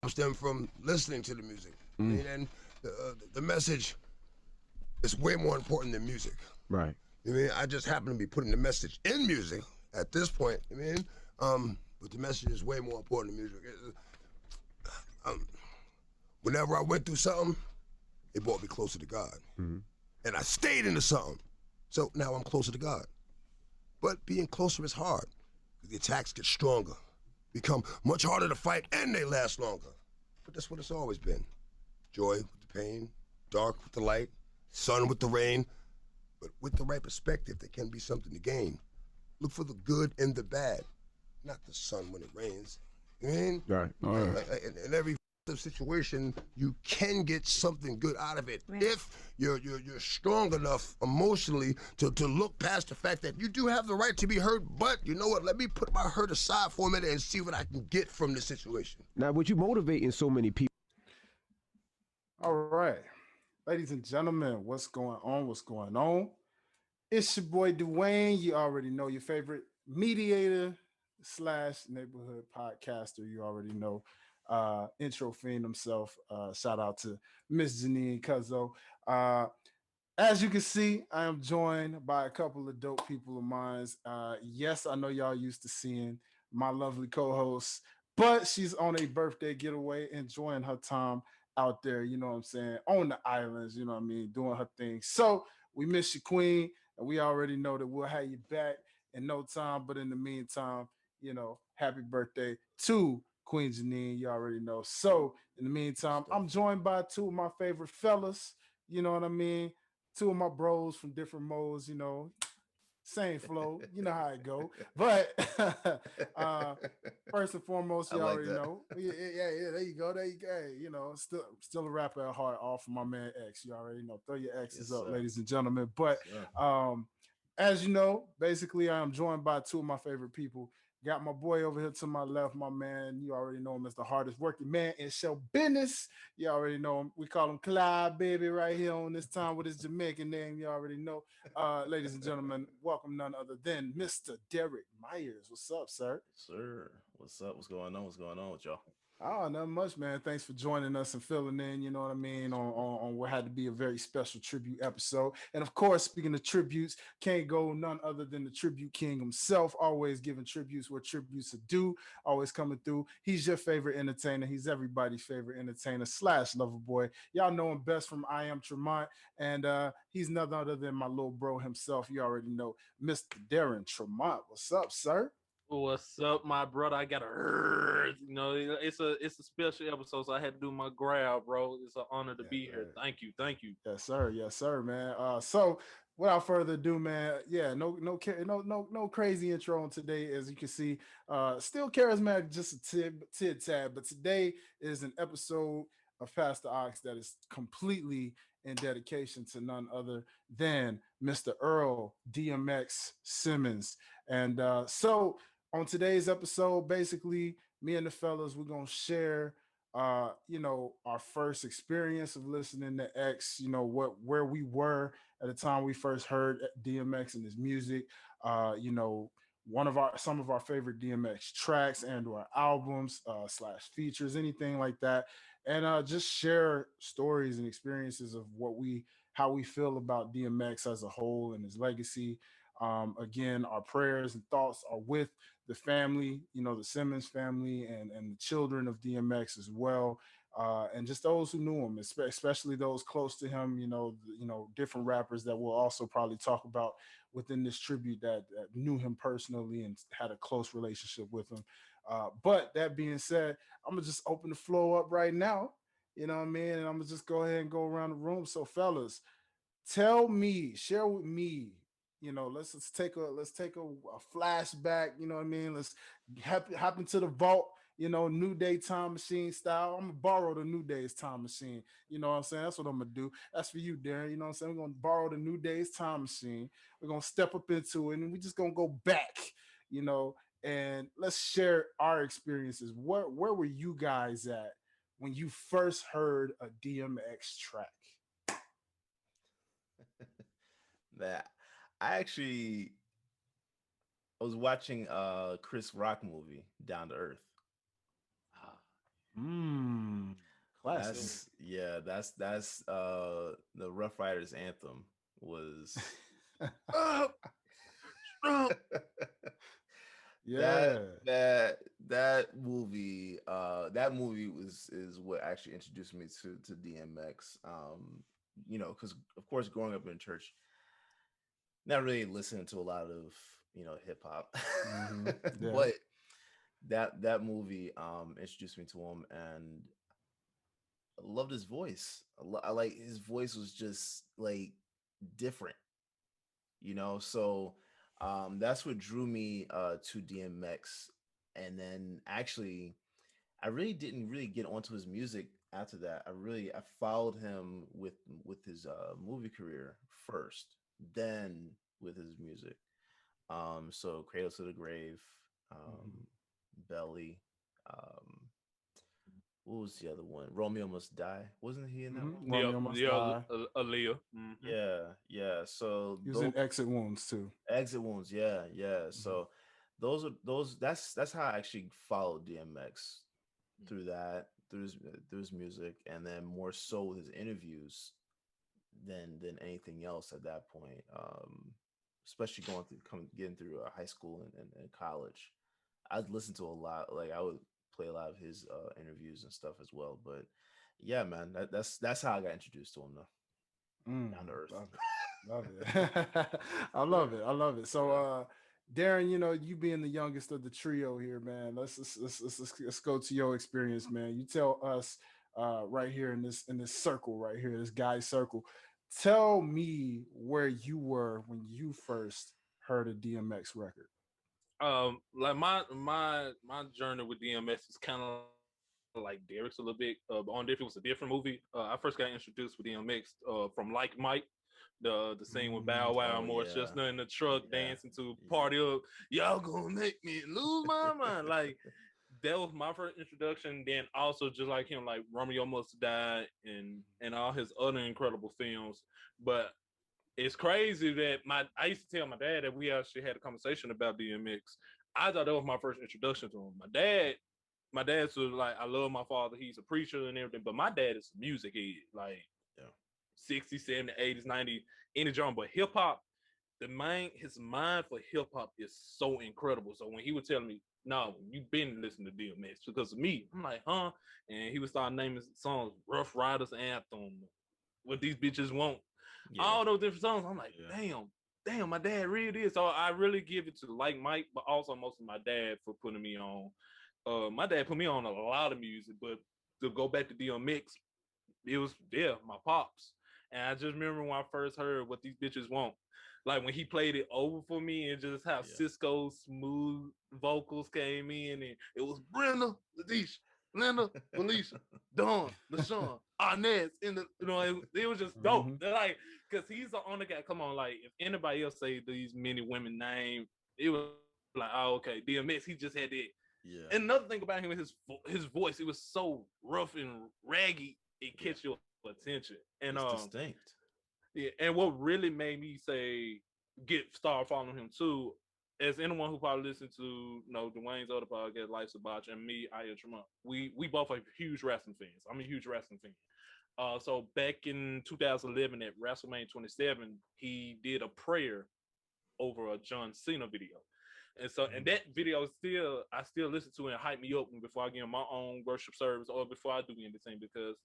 stem from listening to the music. And the message is way more important than music. Right. I just happen to be putting the message in music at this point. But the message is way more important than music. Whenever I went through something, it brought me closer to God. And I stayed into something. So now I'm closer to God. But being closer is hard. The attacks get stronger, become much harder to fight, and they last longer. But that's what it's always been. Joy with the pain, dark with the light, sun with the rain. But with the right perspective, there can be something to gain. Look for the good and the bad, not the sun when it rains. You know what I mean? Right. All right. In every situation, you can get something good out of it if you're strong enough emotionally to look past the fact that you do have the right to be hurt. But you know what? Let me put my hurt aside for a minute and see what I can get from this situation. Now, what you motivating so many people? All right. Ladies and gentlemen, what's going on? What's going on? It's your boy Dwayne. You already know, your favorite mediator / neighborhood podcaster. You already know. Intro fiend himself. Shout out to Miss Janine Cuzzo. As you can see, I am joined by a couple of dope people of mine. Yes, I know y'all used to seeing my lovely co-host, but she's on a birthday getaway, enjoying her time out there, you know what I'm saying, on the islands, you know what I mean, doing her thing. So we miss you, Queen, and we already know that we'll have you back in no time. But in the meantime, happy birthday to Queen Janine, you already know. So in the meantime, I'm joined by two of my favorite fellas, you know what I mean? Two of my bros from different modes, same flow, you know how it go. But first and foremost, you already know. Yeah, there you go. Hey, still a rapper at heart, all for my man X. You already know. Throw your X's up, ladies and gentlemen. But as you know, basically I am joined by two of my favorite people. Got my boy over here to my left, my man. You already know him as the hardest working man in show business. You already know him. We call him Clyde, baby, right here on this time with his Jamaican name. You already know. Ladies and gentlemen, welcome none other than Mr. Derrick Myers. What's up, sir? Sir, what's up? What's going on? What's going on with y'all? Oh, not much, man. Thanks for joining us and filling in, you know what I mean, on what had to be a very special tribute episode. And of course, speaking of tributes, can't go none other than the tribute king himself, always giving tributes where tributes are due, always coming through. He's your favorite entertainer. He's everybody's favorite entertainer / lover boy. Y'all know him best from I Am Tremont, and he's none other than my little bro himself. You already know, Mr. Darron Tremont. What's up, sir? What's up, my brother? I got it's a special episode, so I had to do my grab, bro. It's an honor to be here. Thank you. Yes, sir, man. So without further ado, man, no crazy intro on today. As you can see, still charismatic, just a tad. But today is an episode of Pastor Ox that is completely in dedication to none other than Mr. Earl DMX Simmons, and so. On today's episode, basically, me and the fellas, we're going to share, our first experience of listening to X, where we were at the time we first heard DMX and his music, some of our favorite DMX tracks and or albums / features, anything like that. And just share stories and experiences of how we feel about DMX as a whole and his legacy. Again, our prayers and thoughts are with the family, the Simmons family and the children of DMX as well. And just those who knew him, especially those close to him, different rappers that we'll also probably talk about within this tribute that knew him personally and had a close relationship with him. But that being said, I'm going to just open the floor up right now, you know what I mean? And I'm going to just go ahead and go around the room. So fellas, share with me, let's take a flashback, you know what I mean? Let's hop into the vault, New Day time machine style. I'm gonna borrow the New Day's time machine, you know what I'm saying? That's what I'm gonna do. That's for you, Darren, you know what I'm saying? We're gonna borrow the New Day's time machine. We're gonna step up into it and we're just gonna go back, and let's share our experiences. Where were you guys at when you first heard a DMX track? That I was watching Chris Rock movie Down to Earth. classic. That's the Rough Riders anthem was Oh, oh. Yeah. that movie was is what actually introduced me to DMX. Because of course growing up in church, not really listening to a lot of hip hop, Yeah. but that movie introduced me to him, and I loved his voice. I like his voice was just like different, so that's what drew me to DMX. And then actually I really didn't really get onto his music after that. I followed him with his movie career first, then with his music. So Cradle to the Grave, um, Mhm. Belly, um, what was the other one? Romeo Must Die. Wasn't he in that one? Yep, Romeo Must yeah, Die. Aaliyah. Hmm. Yeah, yeah. So He was those in Exit Wounds too. exit wounds, yeah, yeah. Mhm. So those that's how I actually followed DMX through that, through his music, and then more so with his interviews than anything else at that point. Especially getting through high school and college. I'd listen to a lot. Like I would play a lot of his interviews and stuff as well. But yeah, man, that's how I got introduced to him though. Down to earth. Love it. Love it. I love it. I love it. So Darren, you being the youngest of the trio here, man. Let's go to your experience, man. You tell us right here in this circle right here, this guy circle. Tell me where you were when you first heard a DMX record. Like my journey with DMS is kind of like Derek's a little bit. On if it was a different movie, I first got introduced with DMX from Like Mike, the scene with Bow Wow Oh and Morris yeah. Chestnut in the truck Yeah. dancing to Yeah. Party Up. Y'all gonna make me lose my mind. Like that was my first introduction. Then also just like him, like Romeo Must Die and all his other incredible films. But it's crazy that I used to tell my dad that we actually had a conversation about DMX. I thought that was my first introduction to him. My dad's was like, I love my father. He's a preacher and everything, but my dad is a music head, like Yeah. 60s, 70s, 80s, 90s, any genre. But hip hop, his mind for hip hop is so incredible. So when he was telling me, no, you've been listening to DMX because of me, I'm like, huh? And he would start naming songs, Rough Riders Anthem, What These Bitches Want, Yeah. all those different songs. I'm like, Yeah. damn, my dad really is. So I really give it to like Mike, but also most of my dad for putting me on. My dad put me on a lot of music, but to go back to DMX, it was my pops. And I just remember when I first heard What These Bitches Want. Like when he played it over for me and just how Yeah. Cisco's smooth vocals came in, and it was Brenda, Ladisha, Linda, Felicia, Dawn, LaShawn, Arnez, it was just dope. Mhm. They're like, because he's the only guy. Come on, like if anybody else say these many women name, it was like, oh okay, DMX. He just had that. Yeah. And another thing about him is his voice. It was so rough and raggy. It Yeah. catch your attention. And It's distinct. yeah, and what really made me say start following him too, as anyone who probably listened to Dwayne's other podcast, Life's a Botch, and me, Aya Tremont, we both are huge wrestling fans. I'm a huge wrestling fan. So back in 2011 at WrestleMania 27, he did a prayer over a John Cena video. And so, and that video I still listen to and hype me up before I get in my own worship service or before I do anything, because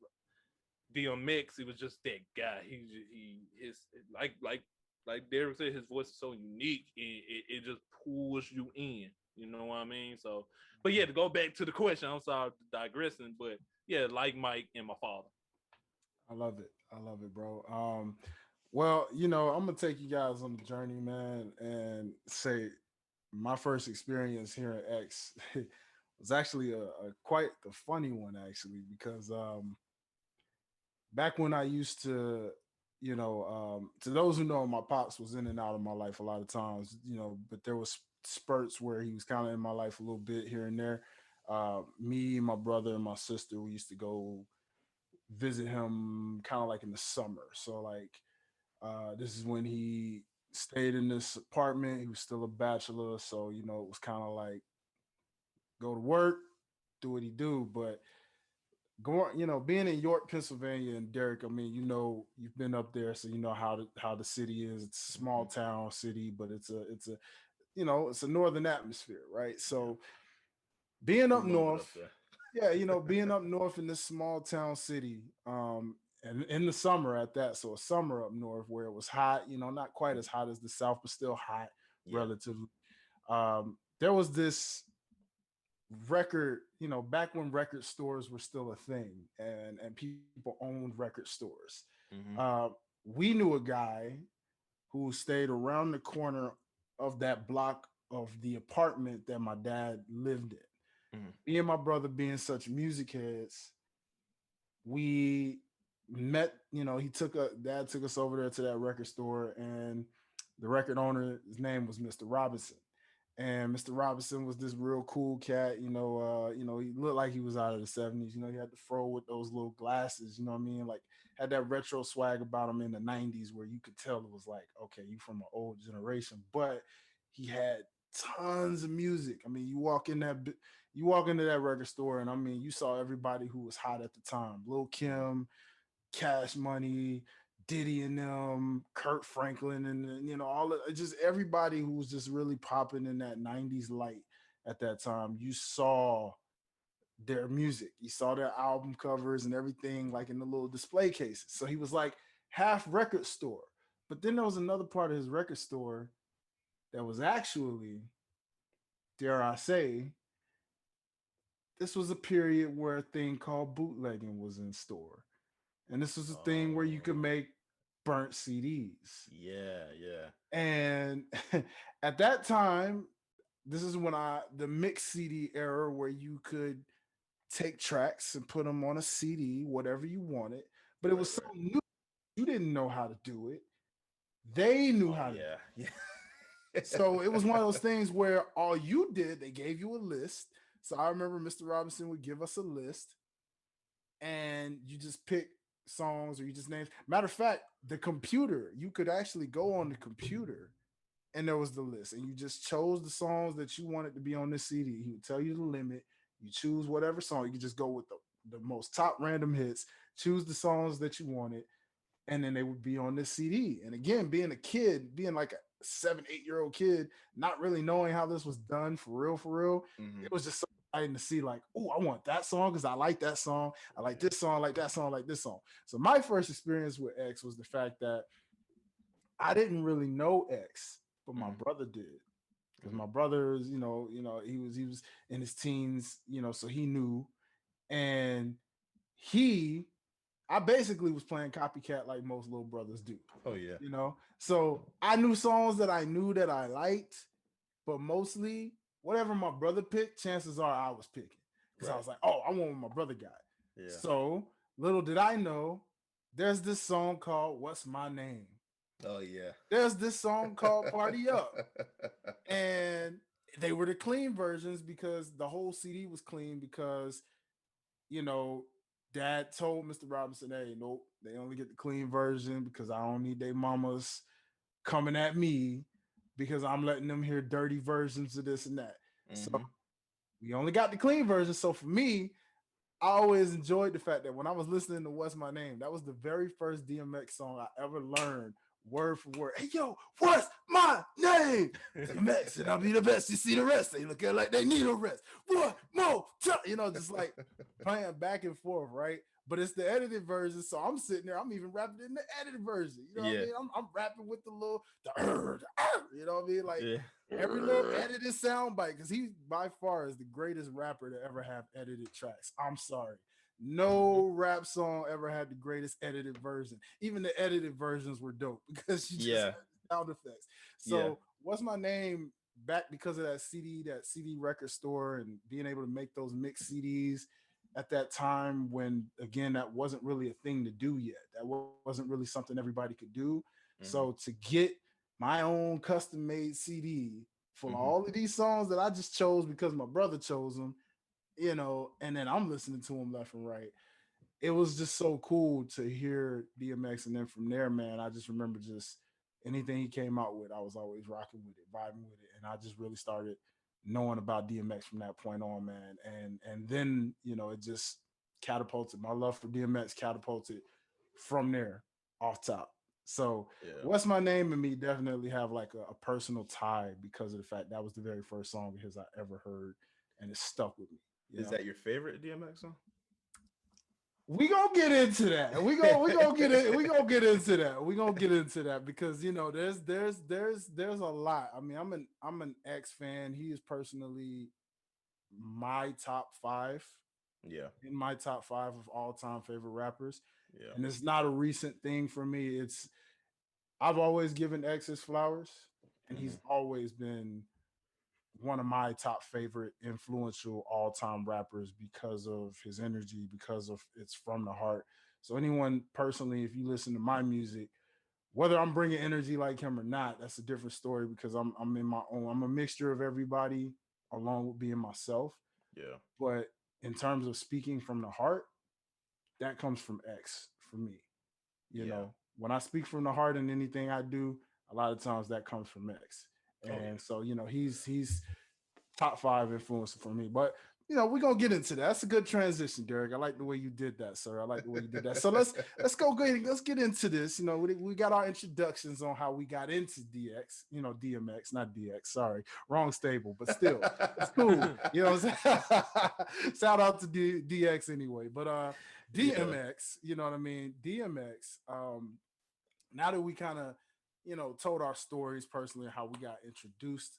DMX, he was just that guy. His like Derek said, his voice is so unique. It just pulls you in. You know what I mean? So, but yeah, to go back to the question, I'm sorry digressing, but yeah, like Mike and my father. I love it. I love it, bro. Well, I'm gonna take you guys on the journey, man, and say my first experience here at X was actually a quite the funny one, actually, because back when I used to, to those who know, my pops was in and out of my life a lot of times, but there was spurts where he was kind of in my life a little bit here and there. Me, my brother, and my sister, we used to go visit him kind of like in the summer. So like this is when he stayed in this apartment. He was still a bachelor, so it was kind of like go to work, do what he do. But going, being in York, Pennsylvania, and Derrick, I mean, you've been up there, so you know how the city is. It's a small Mhm. town city, but it's a it's a northern atmosphere, right? Yeah, So being we up love it north, up there. yeah, being up north in this small town city, and in the summer at that, so a summer up north where it was hot, not quite as hot as the South, but still hot Yeah. relatively. There was this record, back when record stores were still a thing and people owned record stores. Hmm. Uh, we knew a guy who stayed around the corner of that block of the apartment that my dad lived in. Hmm. Me and my brother being such music heads, we met, dad took us over there to that record store, and the record owner, his name was Mr. Robinson. And Mr. Robinson was this real cool cat, he looked like he was out of the 70s. He had the fro with those little glasses, you know what I mean? Like had that retro swag about him in the 90s where you could tell it was like, okay, you from an old generation. But he had tons of music. I mean, you walk into that record store, and I mean, you saw everybody who was hot at the time. Lil Kim, Cash Money, Diddy and them, Kurt Franklin, and all of just everybody who was just really popping in that 90s light at that time. You saw their music, you saw their album covers and everything like in the little display cases. So he was like half record store. But then there was another part of his record store that was actually, dare I say, this was a period where a thing called bootlegging was in store. And this was a thing where you could Oh, make burnt CDs. yeah, yeah. And at that time, this is when the mix CD era where you could take tracks and put them on a CD, whatever you wanted. But it Right, was so right. new, you didn't know how to do it. They knew Oh, how to do yeah, it. yeah. So it was one of those things where all you did, they gave you a list. So I remember Mr. Robinson would give us a list, and you just pick songs or you just names. Matter of fact, the computer, you could actually go on the computer and there was the list, and you just chose the songs that you wanted to be on this CD. He would tell you the limit. You choose whatever song. You could just go with the most top random hits, choose the songs that you wanted, and then they would be on this CD. And again, being a kid, being like a 7, 8 year old kid, not really knowing how this was done for real, Hmm. it was just so exciting to see, like, oh, I want that song because I like that song. I like Yeah. this song, I like that song, I like this song. So my first experience with X was the fact that I didn't really know X, but my Hmm. brother did. Because Hmm. my brother is, he was in his teens, so he knew. And he I basically was playing copycat like most little brothers do, Oh, yeah. So I knew songs that I knew that I liked, but mostly whatever my brother picked, chances are I was picking because I Right. was like, oh, I want what my brother got. Yeah. So little did I know, there's this song called "What's My Name." Oh, yeah. There's this song called "Party Up," and they were the clean versions because the whole CD was clean because you know, dad told Mr. Robinson, hey, nope, they only get the clean version because I don't need their mamas coming at me because I'm letting them hear dirty versions of this and that. So Hmm. we only got the clean version. So for me, I always enjoyed the fact that when I was listening to What's My Name, that was the very first DMX song I ever learned word for word. Hey, yo, what's my name? DMX, and I'll be the best. You see the rest. They look at like they need a rest. One more time. Just like playing back and forth, right? But it's the edited version. So I'm sitting there, I'm even rapping in the edited version. You know what I Yeah. mean? I'm rapping with you know what I mean? Like Yeah. every little edited sound bite, because he by far is the greatest rapper to ever have edited tracks. I'm sorry. Hmm. No rap song ever had the greatest edited version. Even the edited versions were dope because you just Yeah. had sound effects. Yeah. So what's my name back because of that CD record store and being able to make those mixed CDs at that time when again that wasn't really a thing to do yet. That wasn't really something everybody could do. Hmm. So to get my own custom made CD full of Hmm. all of these songs that I just chose because my brother chose them, and then I'm listening to them left and right. It was just so cool to hear DMX, and then from there, man, I just remember just anything he came out with, I was always rocking with it, vibing with it, and I just really started knowing about DMX from that point on, man. And then it just catapulted. My love for DMX catapulted from there off top. So Yeah. What's My Name and me definitely have like a personal tie because of the fact that was the very first song of his I ever heard, and it stuck with me. Is that your favorite DMX song? We gonna get into that. We gonna get it. We gonna get into that. We gonna get into that because there's a lot. I mean, I'm an X fan. He is personally my top 5. Yeah. In my top 5 of all time favorite rappers. Yeah. And it's not a recent thing for me. I've always given X his flowers, and he's always been one of my top favorite influential all-time rappers because of his energy, because of it's from the heart. So anyone personally, if you listen to my music, whether I'm bringing energy like him or not, that's a different story because I'm in my own. I'm a mixture of everybody along with being myself. Yeah. But in terms of speaking from the heart, that comes from X for me. You know, when I speak from the heart in anything I do, a lot of times that comes from X. And so, he's top 5 influence for me. But we're gonna get into that. That's a good transition, Derrick. I like the way you did that, sir. I like the way you did that. So let's go ahead. Let's get into this. We got our introductions on how we got into DMX, not DX. Sorry, wrong stable, but still, it's cool. You know what I'm saying? Shout out to DX anyway. But DMX, you know what I mean? DMX. Now that we kind of, told our stories personally, how we got introduced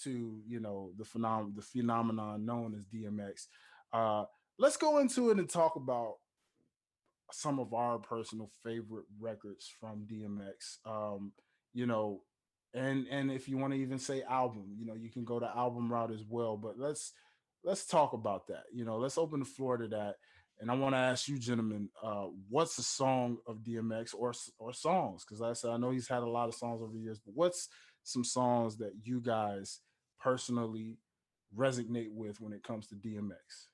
to the phenomenon known as DMX. Let's go into it and talk about some of our personal favorite records from DMX. And if you want to even say album, you can go to album route as well. But let's talk about that. Let's open the floor to that. And I want to ask you, gentlemen, what's a song of DMX or songs? Because like I said, I know he's had a lot of songs over the years, but what's some songs that you guys personally resonate with when it comes to DMX?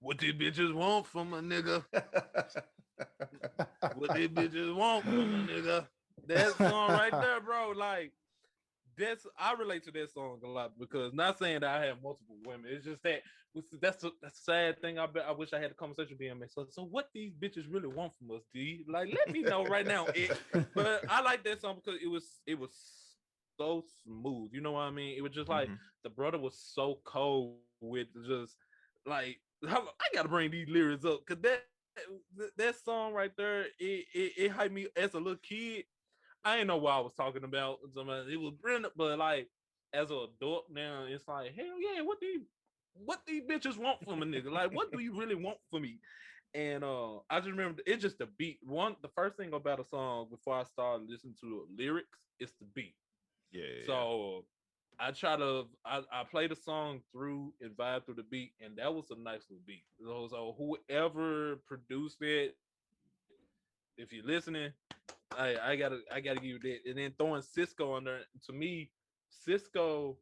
What these bitches want from a nigga? What these bitches want from a nigga? That song right there, bro. Like, I relate to that song a lot because not saying that I have multiple women. It's just that's a sad thing. I wish I had a conversation with DMX. So what these bitches really want from us, D? Like, let me know right now. But I like that song because it was so smooth. You know what I mean? It was just like the brother was so cold with just like I gotta bring these lyrics up because that song right there, it hyped me as a little kid. I didn't know what I was talking about. It was Brenda, but like as an adult now, it's like, hell yeah, what these bitches want from a nigga? Like, what do you really want from me? And I just remember it's just the beat. The first thing about a song before I started listening to the lyrics is the beat. Yeah. So I play the song through and vibe through the beat, and that was a nice little beat. So whoever produced it, if you're listening, I gotta give you that. And then throwing Cisco on there, to me, Cisco,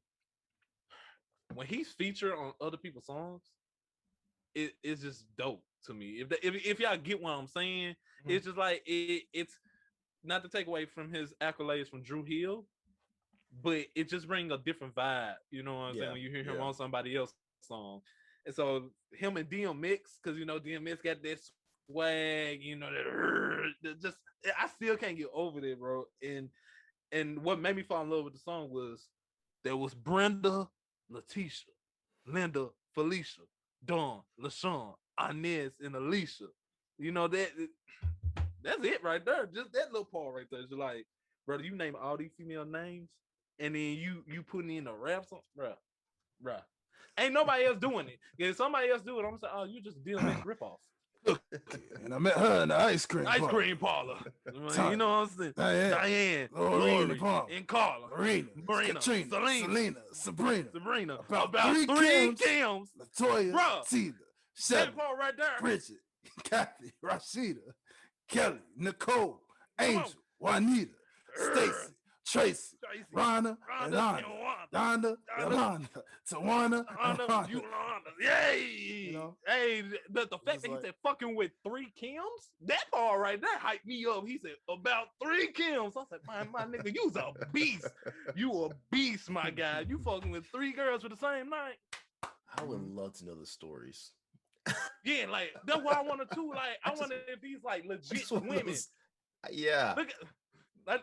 when he's featured on other people's songs, it's just dope to me. If y'all get what I'm saying, it's just like it's not to take away from his accolades from Drew Hill, but it just brings a different vibe. You know what I'm saying when you hear him on somebody else's song. And so him and DMX, because DMX got that swag, that just I still can't get over that, bro. And what made me fall in love with the song was there was Brenda, Letitia, Linda, Felicia, Dawn, LaShawn, Inez, and Alicia. That's it right there. Just that little part right there. It's like, brother, you name all these female names, and then you putting in a rap song, bruh. Ain't nobody else doing it. If somebody else do it, I'm gonna say, oh, you just DMX ripoff. And I met her in the ice cream parlor. You know what I'm saying? Diane, Lori, and Carla, Marina, Selena, Sabrina. About three Kims. Latoya, Tina, Shelly, that part right there. Bridget, Kathy, Rashida, Kelly, Nicole, Angel, Juanita, Stacy, Tracy, Rhonda, and Donda, Yolanda, Tawana, and Yolanda. Yay! Hey, the fact that he said fucking with 3 Kims, that part right there hyped me up. He said about 3 Kims. I said, my nigga, you's a beast. You a beast, my guy. You fucking with 3 girls with the same night. I would love to know the stories. Yeah, like that's what I wanted to. Like, I just- wonder if these like I legit just want women. those- yeah. Look at like,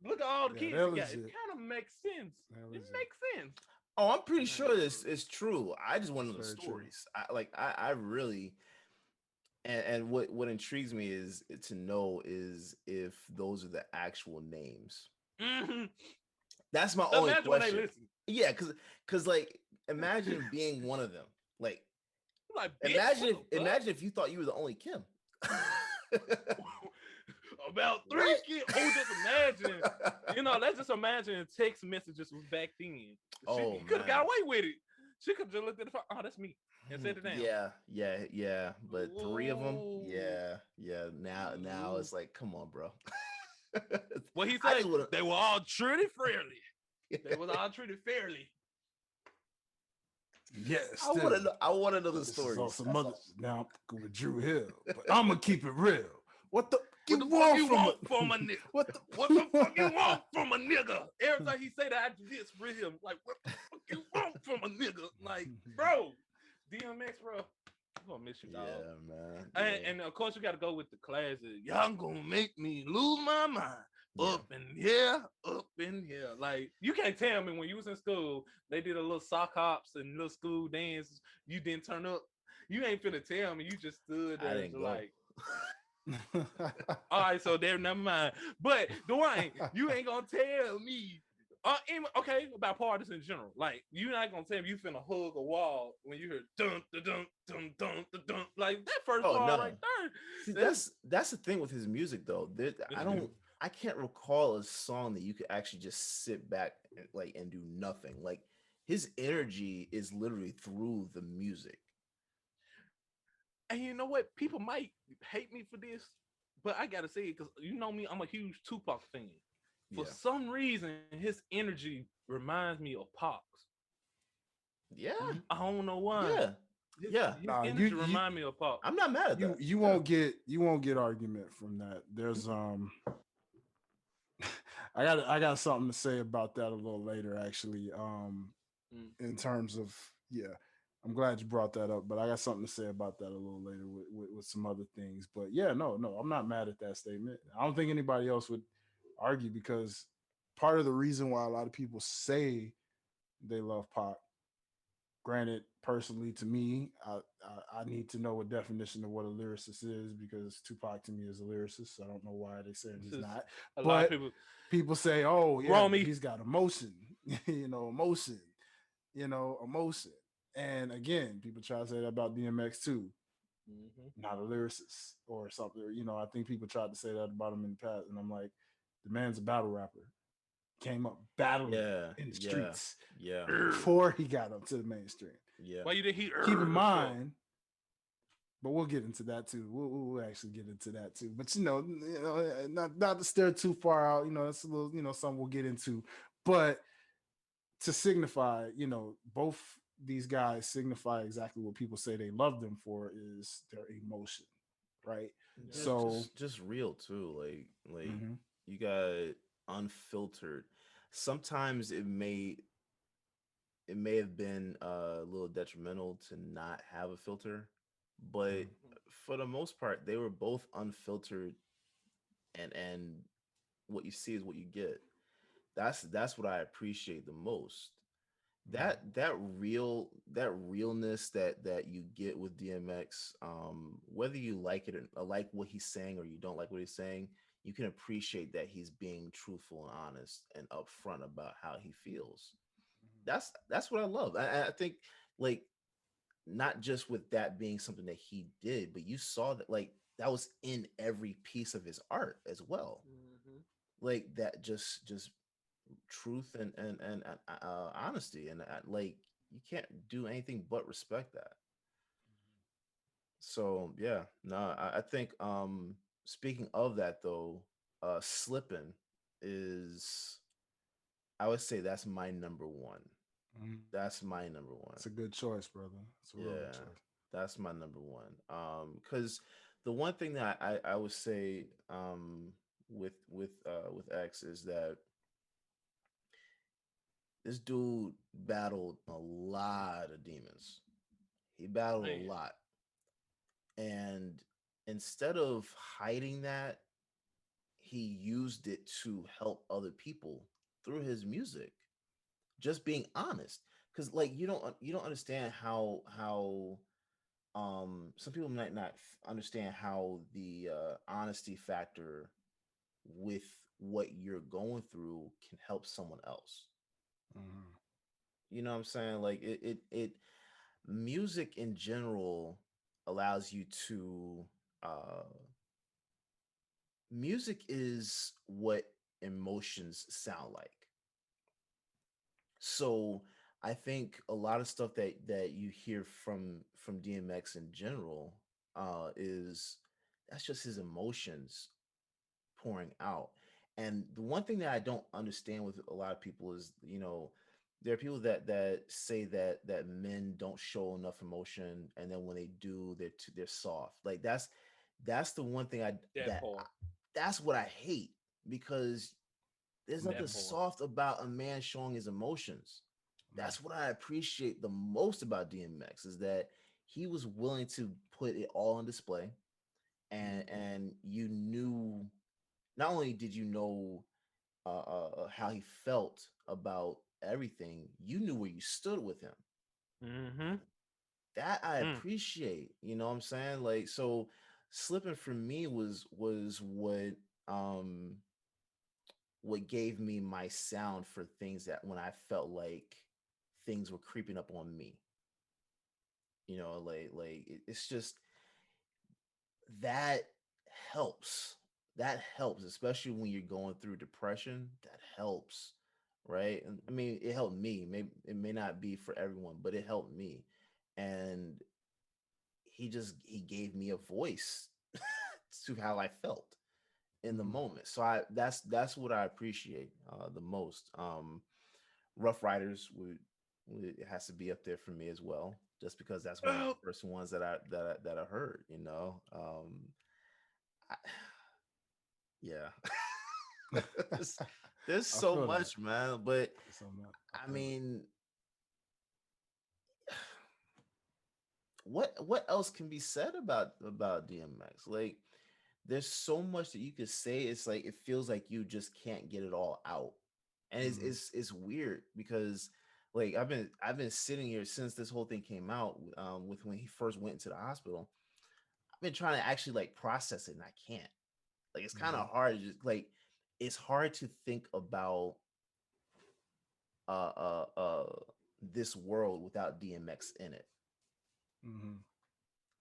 look at all the Yeah, kids. they're Yeah, it legit. kind of makes sense. They're It legit. makes sense. Oh, I'm pretty sure this is true. I just want to know the Very true. stories. I really, and what intrigues me is to know is if those are the actual names. Mhm. That's my So only imagine when they question. listen. Yeah, because like imagine being one of them. Like Like, bitch, imagine if you thought you were the only Kim. about three What? kids. Oh, just imagine. You know, let's just imagine text messages was back then. Oh, She could have got away with it. She could have just looked at the phone. Oh, that's me. And said it down. Yeah. But three of them, Ooh. yeah. Now it's like, come on, bro. What he I said, just wanna- they were all treated fairly. They was all treated fairly. Yes. I want to know the stories. Some other. Now I'm with Drew Hill, but I'm gonna keep it real. What the? What the fuck you want from a nigga? What the fuck you want from a nigga? Every time he say that, I just for him. Like, what the fuck you want from a nigga? Like, bro, DMX, bro, I'm gonna miss you, dog. Yeah, man. And of course, you got to go with the classic. Y'all gonna make me lose my mind. Yeah. Up in here. Like, you can't tell me when you was in school, they did a little sock hops and little school dance. You didn't turn up. You ain't finna tell me. You just stood I there didn't go. like. All right, so there, never mind. But Dwayne, you ain't gonna tell me. Okay, about parties in general. Like, you're not gonna tell me you finna hug a wall when you hear dun dun dun dun dun dun dun. Like that first Oh, part no. right there. See, that's the thing with his music though. I can't recall a song that you could actually just sit back and do nothing. Like his energy is literally through the music. And you know what? People might hate me for this, but I gotta say it because you know me, I'm a huge Tupac fan. For some reason, his energy reminds me of Pac's. Yeah. I don't know why. Yeah. His energy remind me of Pac. I'm not mad at that. You won't get argument from that. There's I got something to say about that a little later, actually. In terms of I'm glad you brought that up, but I got something to say about that a little later with some other things. But yeah, no, I'm not mad at that statement. I don't think anybody else would argue because part of the reason why a lot of people say they love Pac, granted, personally to me, I need to know a definition of what a lyricist is because Tupac to me is a lyricist. I don't know why they say he's not. A lot of people say, oh yeah, he's got emotion, emotion. And again, people try to say that about DMX too. Not a lyricist or something. I think people tried to say that about him in the past, and I'm like, the man's a battle rapper. Came up battling in the streets before he got up to the mainstream. Yeah. Why you didn't hear? Keep in mind, but we'll get into that too. We'll actually get into that too. But not to stare too far out. That's a little something we'll get into. But to signify, both these guys signify exactly what people say they love them for is their emotion, right? Yeah, so just real too. Like you got unfiltered. Sometimes it may have been a little detrimental to not have a filter, but for the most part, they were both unfiltered, and what you see is what you get. That's what I appreciate the most. That realness that you get with DMX, whether you like it or like what he's saying or you don't like what he's saying, you can appreciate that he's being truthful and honest and upfront about how he feels. That's what I love. I think like not just with that being something that he did, but you saw that like that was in every piece of his art as well. Like that just truth and honesty and like you can't do anything but respect that. So yeah, no, I think speaking of that though, Slippin' is, I would say that's my number one. That's my number one. It's a good choice, brother. It's a real good choice. That's my number one. Because the one thing that I would say with X is that this dude battled a lot of demons. He battled a lot. And instead of hiding that, he used it to help other people through his music. Just being honest, because like you don't understand how some people might not understand how the honesty factor with what you're going through can help someone else. Mhm. You know what I'm saying? Like it music in general allows you to uh music is what emotions sound like. So I think a lot of stuff that you hear from DMX in general is that's just his emotions pouring out. And the one thing that I don't understand with a lot of people is, there are people that say that men don't show enough emotion, and then when they do, they're soft. Like that's the one thing That part. that's what I hate, because there's nothing That part. soft about a man showing his emotions. No. That's what I appreciate the most about DMX, is that he was willing to put it all on display, and you knew, not only did you know how he felt about everything, you knew where you stood with him. Mm-hmm. That I Mm. appreciate. You know what I'm saying? Like, so slipping for me was what gave me my sound for things that when I felt like things were creeping up on me. It's just that helps. That helps, especially when you're going through depression. That helps, right? And I mean, it helped me. Maybe it may not be for everyone, but it helped me. And he gave me a voice to how I felt in the Mhm. moment. So that's what I appreciate the most. Rough Riders would it has to be up there for me as well, just because that's one of Oh, the first ones that I heard. I, yeah. there's, there's I so feel that. much, man. But So much. I I feel it. mean, what else can be said about DMX? Like, there's so much that you could say. It's like it feels like you just can't get it all out, and it's Mhm. it's, it's weird because like I've been sitting here since this whole thing came out, with when he first went into the hospital. I've been trying to actually like process it, and I can't. Like, it's kind Mhm. of hard to just like, it's hard to think about uh uh uh this world without DMX in it. Mhm.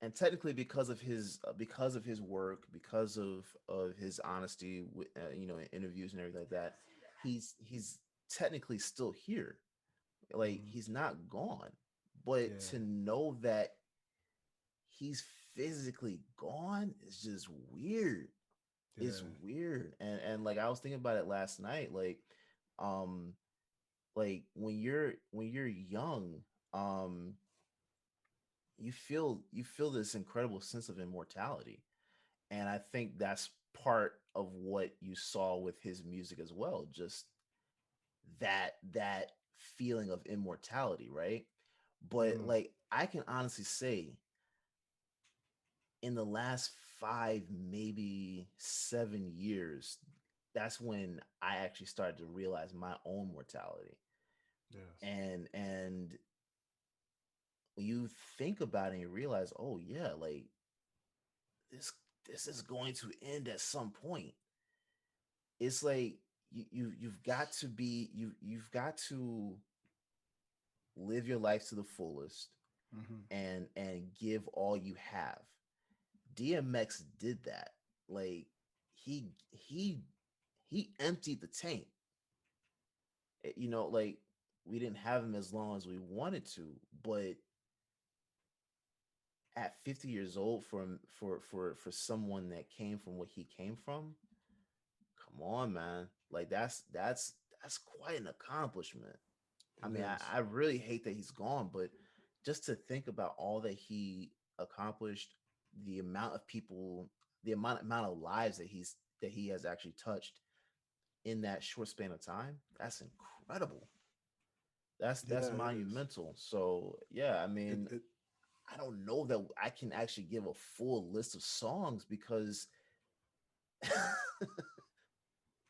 And technically, because of his work, because of his honesty with in interviews and everything like that, he's technically still here. Like, Mhm. he's not gone. But Yeah. to know that he's physically gone is just weird. It's Yeah. weird. And like, I was thinking about it last night. Um like when you're young, um you feel this incredible sense of immortality, and I think that's part of what you saw with his music as well, just that feeling of immortality, right? But Mhm. like, I can honestly say, in the last 5, maybe 7 years, that's when I actually started to realize my own mortality. Yes. And when you think about it and you realize, oh yeah, like, this this is going to end at some point. It's like you've got to be you've got to live your life to the fullest, Mhm. and give all you have. DMX did that. Like, he emptied the tank. Like, we didn't have him as long as we wanted to, but at 50 years old, for someone that came from what he came from, come on, man. Like, that's quite an accomplishment. I It mean, I, is. I really hate that he's gone, but just to think about all that he accomplished, the amount of people, the amount of lives that he has actually touched in that short span of time, that's incredible. That's Yeah, it is. monumental. So yeah, I It mean, it I don't know that I can actually give a full list of songs because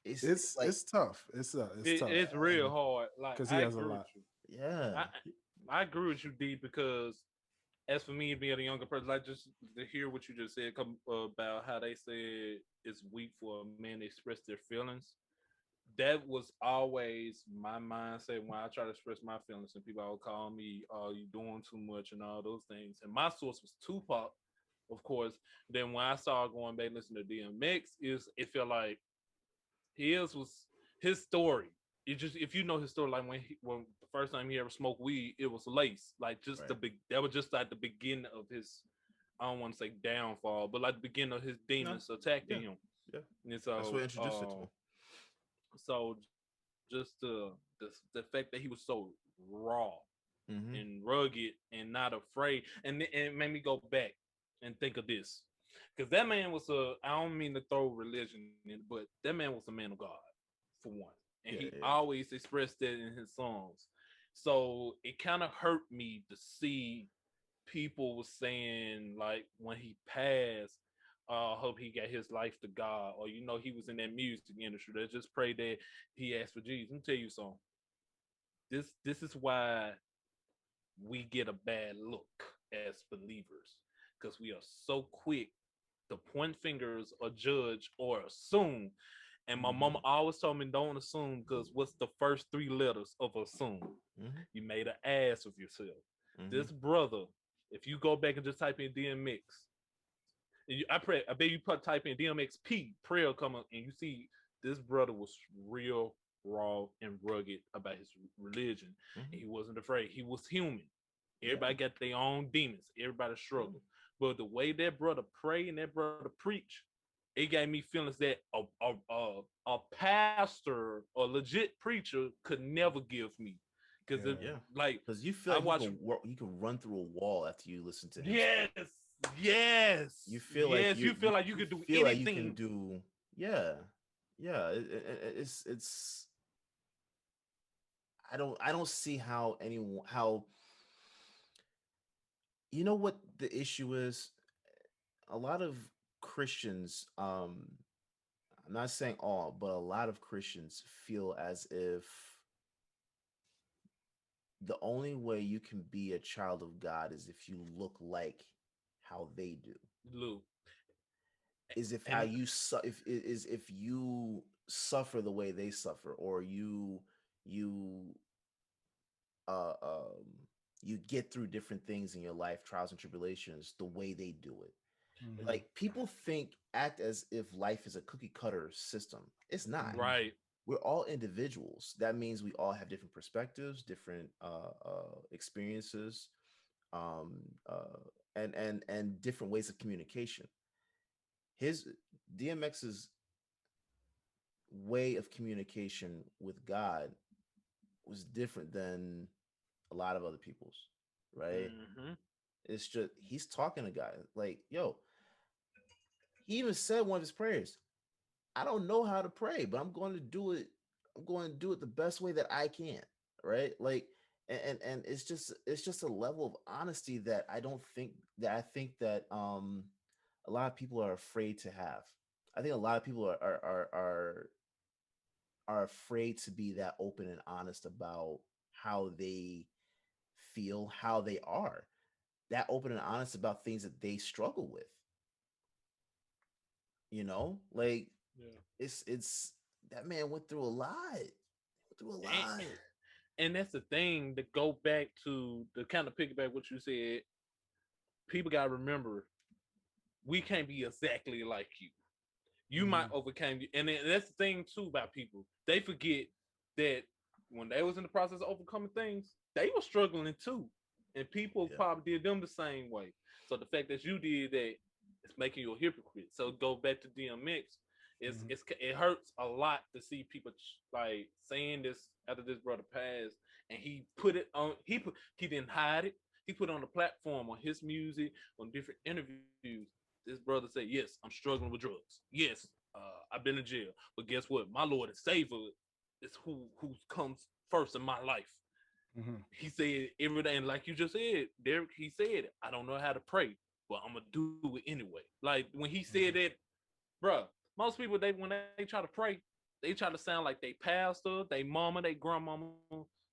it's like, It's tough. It's tough It's real hard. Like because he I has a agree with lot. you. yeah, I I agree with you, D, because as for me being a younger person, like just to hear what you just said about how they said it's weak for a man to express their feelings. That was always my mindset when I try to express my feelings, and people would call me, "Oh, you doing too much," and all those things. And my source was Tupac, of course. Then when I started going back and listening to DMX, it felt like his was his story. It just if you know his story, like when the first time he ever smoked weed, it was lace. Like just the right. big that was just like the beginning of his. I don't want to say downfall, but like the beginning of his No, demons attacking yeah, him. yeah. And That's what introduced it to me. so just the fact that he was so raw Mm-hmm. and rugged and not afraid, and it made me go back and think of this, because that man was a. I don't mean to throw religion in, but that man was a man of God for one, and Yeah, he yeah. always expressed that in his songs. So it kind of hurt me to see people was saying like when he passed, I hope he got his life to God, or he was in that music industry. Let's just pray that he asked for Jesus. Let me tell you something. This is why we get a bad look as believers, because we are so quick to point fingers or judge or assume. And my Mm-hmm. mama always told me don't assume, because what's the first three letters of assume? Mm-hmm. You made an ass of yourself. Mm-hmm. This brother, if you go back and just type in DMX, I bet you type in DMXP prayer come up and you see this brother was real raw and rugged about his religion, Mm-hmm. and he wasn't afraid. He was human. Yeah. Everybody got their own demons. Everybody struggle. But the way that brother pray and that brother preach, it gave me feelings that a pastor or legit preacher could never give me. Because Yeah. Yeah. like Because you feel I like watch, you can run through a wall after you listen to him yes, speak. yes, You feel like yes. You feel like you you could do feel like you can anything. do. Yeah, yeah. It's I don't see how anyone how you know what the issue is. A lot of Christians, I'm not saying all, but a lot of Christians feel as if the only way you can be a child of God is if you look like how they do. Lou. Is if how And you if you suffer the way they suffer, or you uh um you get through different things in your life, trials and tribulations, the way they do it. Mhm. Like, people act as if life is a cookie cutter system. It's not. Mhm. right, We're all individuals. That means we all have different perspectives, different experiences, um, uh, and different ways of communication. His DMX's way of communication with God was different than a lot of other people's, right? hmm It's just he's talking to God like, yo. He even said one of his prayers, I don't know how to pray, but I'm going to do it. I'm going to do it the best way that I can, right? Like, and it's just a level of honesty that I think that a lot of people are afraid to have. I think a lot of people are afraid to be that open and honest about how they feel, how they are, that open and honest about things that they struggle with. Like, yeah. it's that man went through a lot. Went through a And, lot. and that's the thing, to go back to the kind of piggyback what you said. People gotta remember, we can't be exactly like you. You might Mhm. overcome you, and that's the thing too about people. They forget that when they was in the process of overcoming things, they were struggling too, and people Yeah. probably did them the same way. So the fact that you did that, it's making you a hypocrite. So go back to DMX. Mhm. It hurts a lot to see people like saying this after this brother passed, and he put it on. He didn't hide it. He put it on the platform on his music, on different interviews. This brother said, "Yes, I'm struggling with drugs. Yes, I've been in jail. But guess what? My Lord and Savior is who comes first in my life." He said every day, and like you just said, Derek, he said, I don't know how to pray, but I'm gonna do it anyway. Like when he said that, bruh, most people when they try to pray, they try to sound like they pastor, they mama, they grandmama.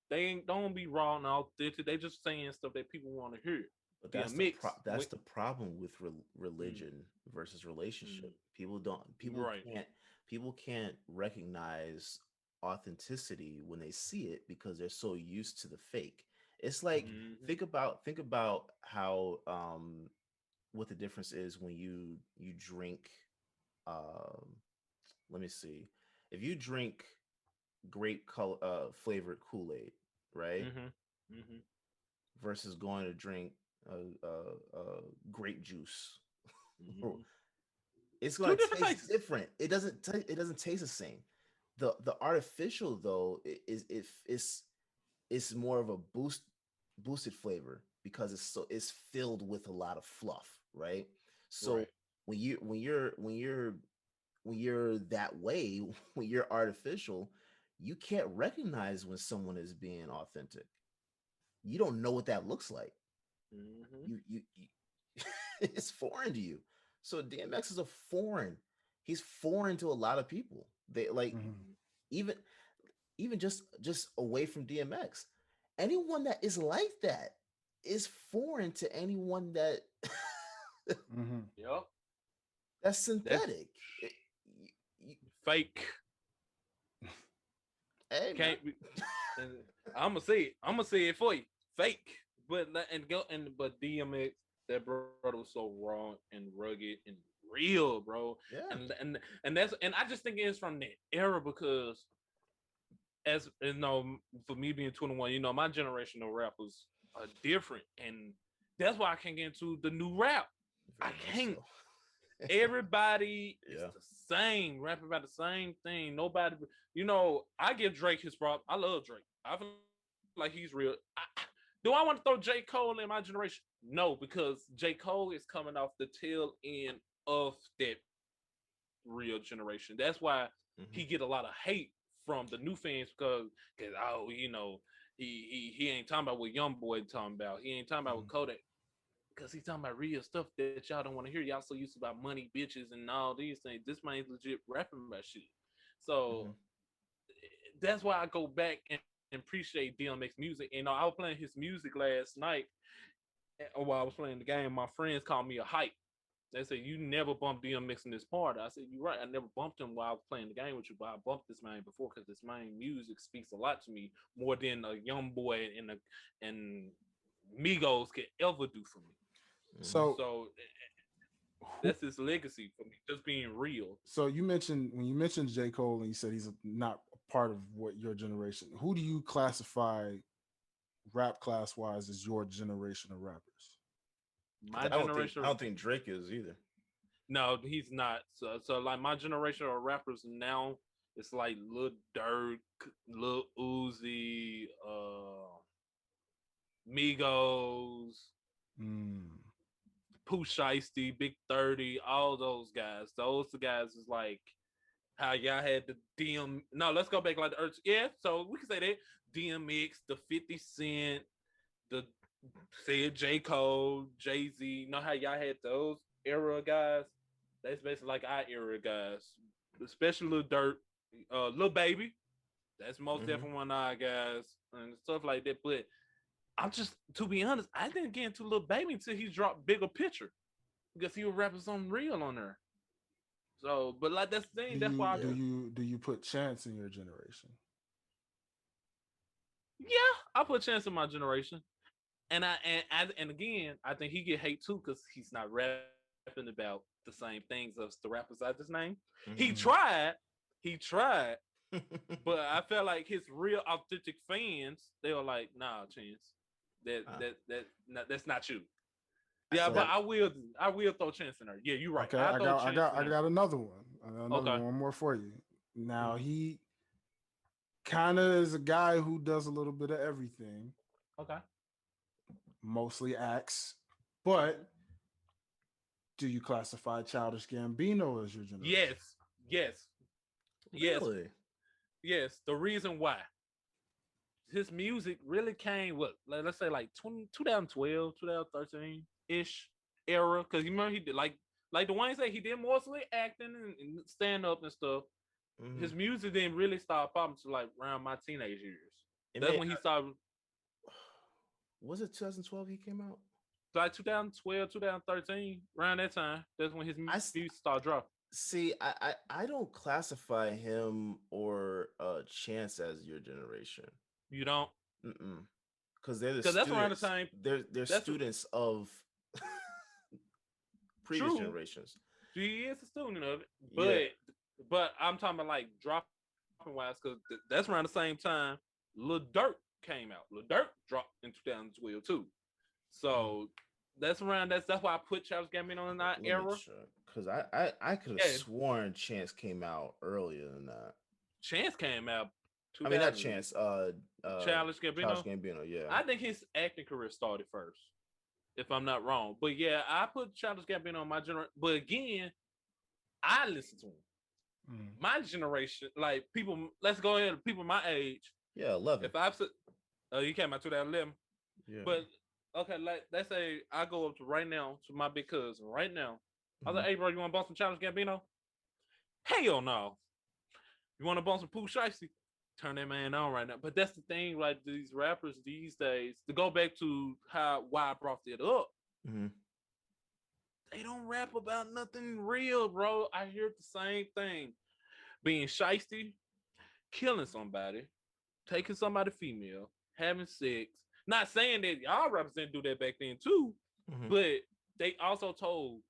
They ain't don't be raw and authentic. They just saying stuff that people want to hear. But Be a mix. that's the problem with Mm, religion versus relationship. mm, right. People can't recognize authenticity when they see it because they're so used to the fake. It's like Hmm. think about how what the difference is when you drink um let me see. If you drink grape color flavored Kool-Aid, right? Hmm. Hmm. Versus going to drink grape juice. Hmm. It's Two going to different taste faces. different. It doesn't taste the same. The artificial though is if it's more of a boosted flavor because it's filled with a lot of fluff, right? So Right. when you're that way, when you're artificial, you can't recognize when someone is being authentic. You don't know what that looks like. Hmm. You it's foreign to you. So DMX is a foreign. He's foreign to a lot of people. They like Hmm. even even just away from DMX. Anyone that is like that is foreign to anyone that Yep. that's That's synthetic. It- y- fake. hey man. Can't be. And I'm gonna say it. I'm gonna say it for you. Fake. But DMX, that brother was so raw and rugged and real, bro. Yeah. And I just think it's from that era because as you know, for me being 21, my generation of rappers are different, and that's why I can't get into the new rap. I Very much can't. so. Everybody is Yeah. the same, rapping about the same thing. Nobody, I give Drake his prop. I love Drake. I feel like he's real. Do I want to throw J. Cole in my generation? No, because J. Cole is coming off the tail end of that real generation. That's why Hmm. he get a lot of hate from the new fans because he ain't talking about what Young Boy talking about. He ain't talking about what Kodak because he's talking about real stuff that y'all don't want to hear. Y'all so used to about money, bitches, and all these things. This man's legit rapping about shit. So Hmm. that's why I go back and appreciate DMX music. And I was playing his music last night while I was playing the game. My friends called me a hype. They said, you never bumped DMX in this part. I said, you're right. I never bumped him while I was playing the game with you, but I bumped this man before because this man music speaks a lot to me more than a young boy and Migos could ever do for me. Hmm. So, So who, that's his legacy for me, just being real. so you mentioned when you mentioned J. Cole and you said he's not a part of what your generation. Who do you classify rap class wise as your generation of rappers? My I generation, don't think Drake is either. no, he's not. So like my generation of rappers now, it's like Lil Durk, Lil Uzi, Migos, Mm, Pooh Shiesty, Big 30, all those guys. Those the guys is like how y'all had the DM. No, let's go back like the Earth. Yeah, so we can say that DMX, the 50 Cent, the said J. Cole, Jay-Z. You know how y'all had those era guys? That's basically like our era guys. Especially Lil Dirt, Lil Baby. That's most Hmm. definitely one of our guys and stuff like that. But I'm just to be honest, I didn't get into Lil Baby until he dropped Bigger Picture because he was rapping something real on there. So, but like that's the thing. do That's you why I do Yeah. go. you do you put Chance in your generation? Yeah, I put Chance in my generation, and again, I think he get hate too because he's not rapping about the same things as the rappers I just named. He Hmm. tried, he tried, but I felt like his real authentic fans, they were like, "Nah, Chance, Uh, that's not you." Yeah, but so I will throw Chance in there. Yeah, you're right. Okay, I I throw got I Chance got in I there. got another one. I got another Okay. one more for you. Now Hmm. he kind of is a guy who does a little bit of everything, Okay. mostly acts. But Hmm. do you classify Childish Gambino as your generation? Yes. Yes. Yes. really, Yes. The reason why. his music really came let's say like 2012, 2013 ish era. Because you remember he did like Dwayne said, he did mostly acting and stand up and stuff. His music didn't really start popping until like around my teenage years. That's when he started. Was it 2012 he came out? Like 2012, 2013, around that time. That's when his music started dropping. See, I don't classify him or Chance as your generation. You don't? Because they're the students. That's around the time. They're students of previous generations. He is a student of it, but I'm talking about like dropping wise, because that's around the same time Lil Durk came out. Lil Durk dropped in 2012 too. So that's around that's why I put Childish Gambino in that era. Because I could have sworn Chance came out earlier than that. Chance came out. I mean, not Chance. Childish Gambino. Childish Gambino, yeah. I think his acting career started first, if I'm not wrong. But yeah, I put Childish Gambino on my generation. But again, I listen to him. My generation, like people, let's go ahead. People my age. Yeah, 11. If I've he came out 2011. Yeah. But okay, let's say I go up to right now to my big cousin right now. I was like, hey bro, you want to bump some Childish Gambino? Hell no. You want to bump some Pooh Shiesty? Turn that man on right now. But that's the thing, like these rappers these days, to go back to why I brought it up. They don't rap about nothing real, bro. I hear the same thing. Being shiesty, killing somebody, taking somebody female, having sex. Not saying that y'all rappers didn't do that back then too, but they also told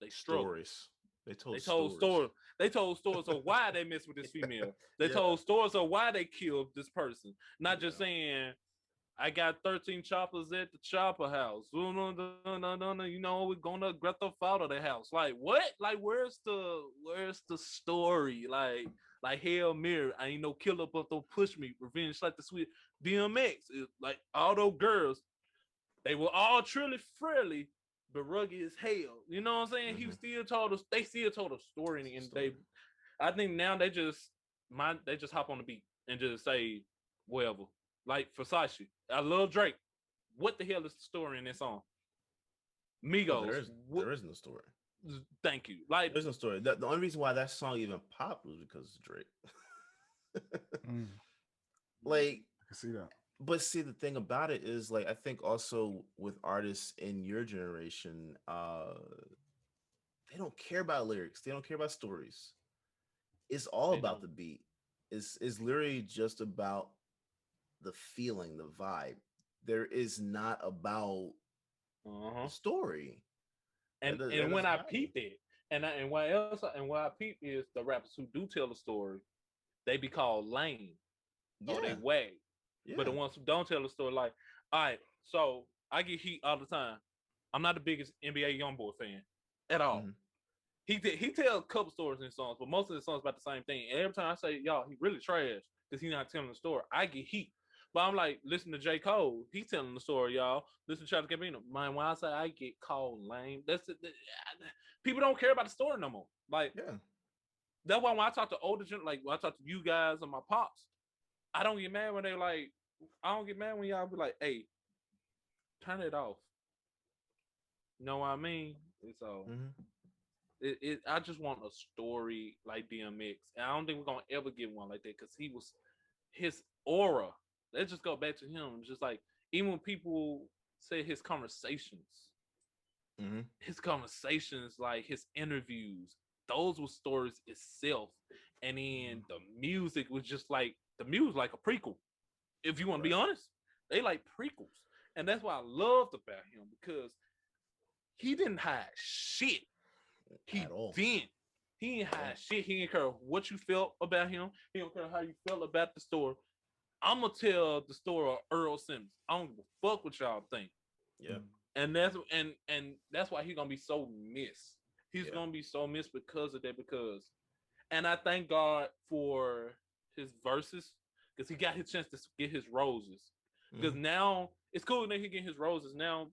stories. They told stories. They told stories of why they messed with this female. They told stories of why they killed this person. Not just saying, I got 13 choppers at the chopper house. No, you know, we're gonna get the out of the house. Like what? Like where's the story? Like Hail Mary, I ain't no killer, but don't push me. Revenge like the sweet DMX. Like all those girls, they were all truly friendly, but rugged as hell. You know what I'm saying? He still told us. They still told a story, and I think now they just hop on the beat and just say whatever. Like Versace, I love Drake. What the hell is the story in this song? Migos. There is no story. Thank you. Like there's no story. The only reason why that song even popped was because of Drake. Like I see that. But see, the thing about it is, like, I think also with artists in your generation, they don't care about lyrics. They don't care about stories. It's all about the beat. It's literally just about the feeling, the vibe. There is not about the story. And when I peep it, and what I peep is the rappers who do tell the story, they be called lame. Or they wag. Yeah. But the ones who don't tell the story, like, all right, so I get heat all the time. I'm not the biggest NBA YoungBoy fan at all. He tells a couple stories in songs, but most of the songs about the same thing. And every time I say, y'all, he really trash because he's not telling the story, I get heat. But I'm like, listen to J. Cole. He's telling the story, y'all. Listen to Childish Gambino. Man, when I say I get called lame, people don't care about the story no more. Like, that's why when I talk to older gen, like when I talk to you guys and my pops, I don't get mad when they like. I don't get mad when y'all be like, "Hey, turn it off." You know what I mean? It's all. I just want a story like DMX, and I don't think we're gonna ever get one like that because his aura. Let's just go back to him. It's just like even when people say his conversations, like his interviews, those were stories itself, and then the music was just like. The music like a prequel. If you want to be honest, they like prequels. And that's what I loved about him because he didn't hide shit. He didn't. He didn't hide shit. He didn't care what you felt about him. He don't care how you felt about the story. I'm going to tell the story of Earl Simmons. I don't give a fuck what y'all think. Yeah. And that's why he's going to be so missed. He's going to be so missed because of that. And I thank God for his verses because he got his chance to get his roses because now it's cool that he get his roses now,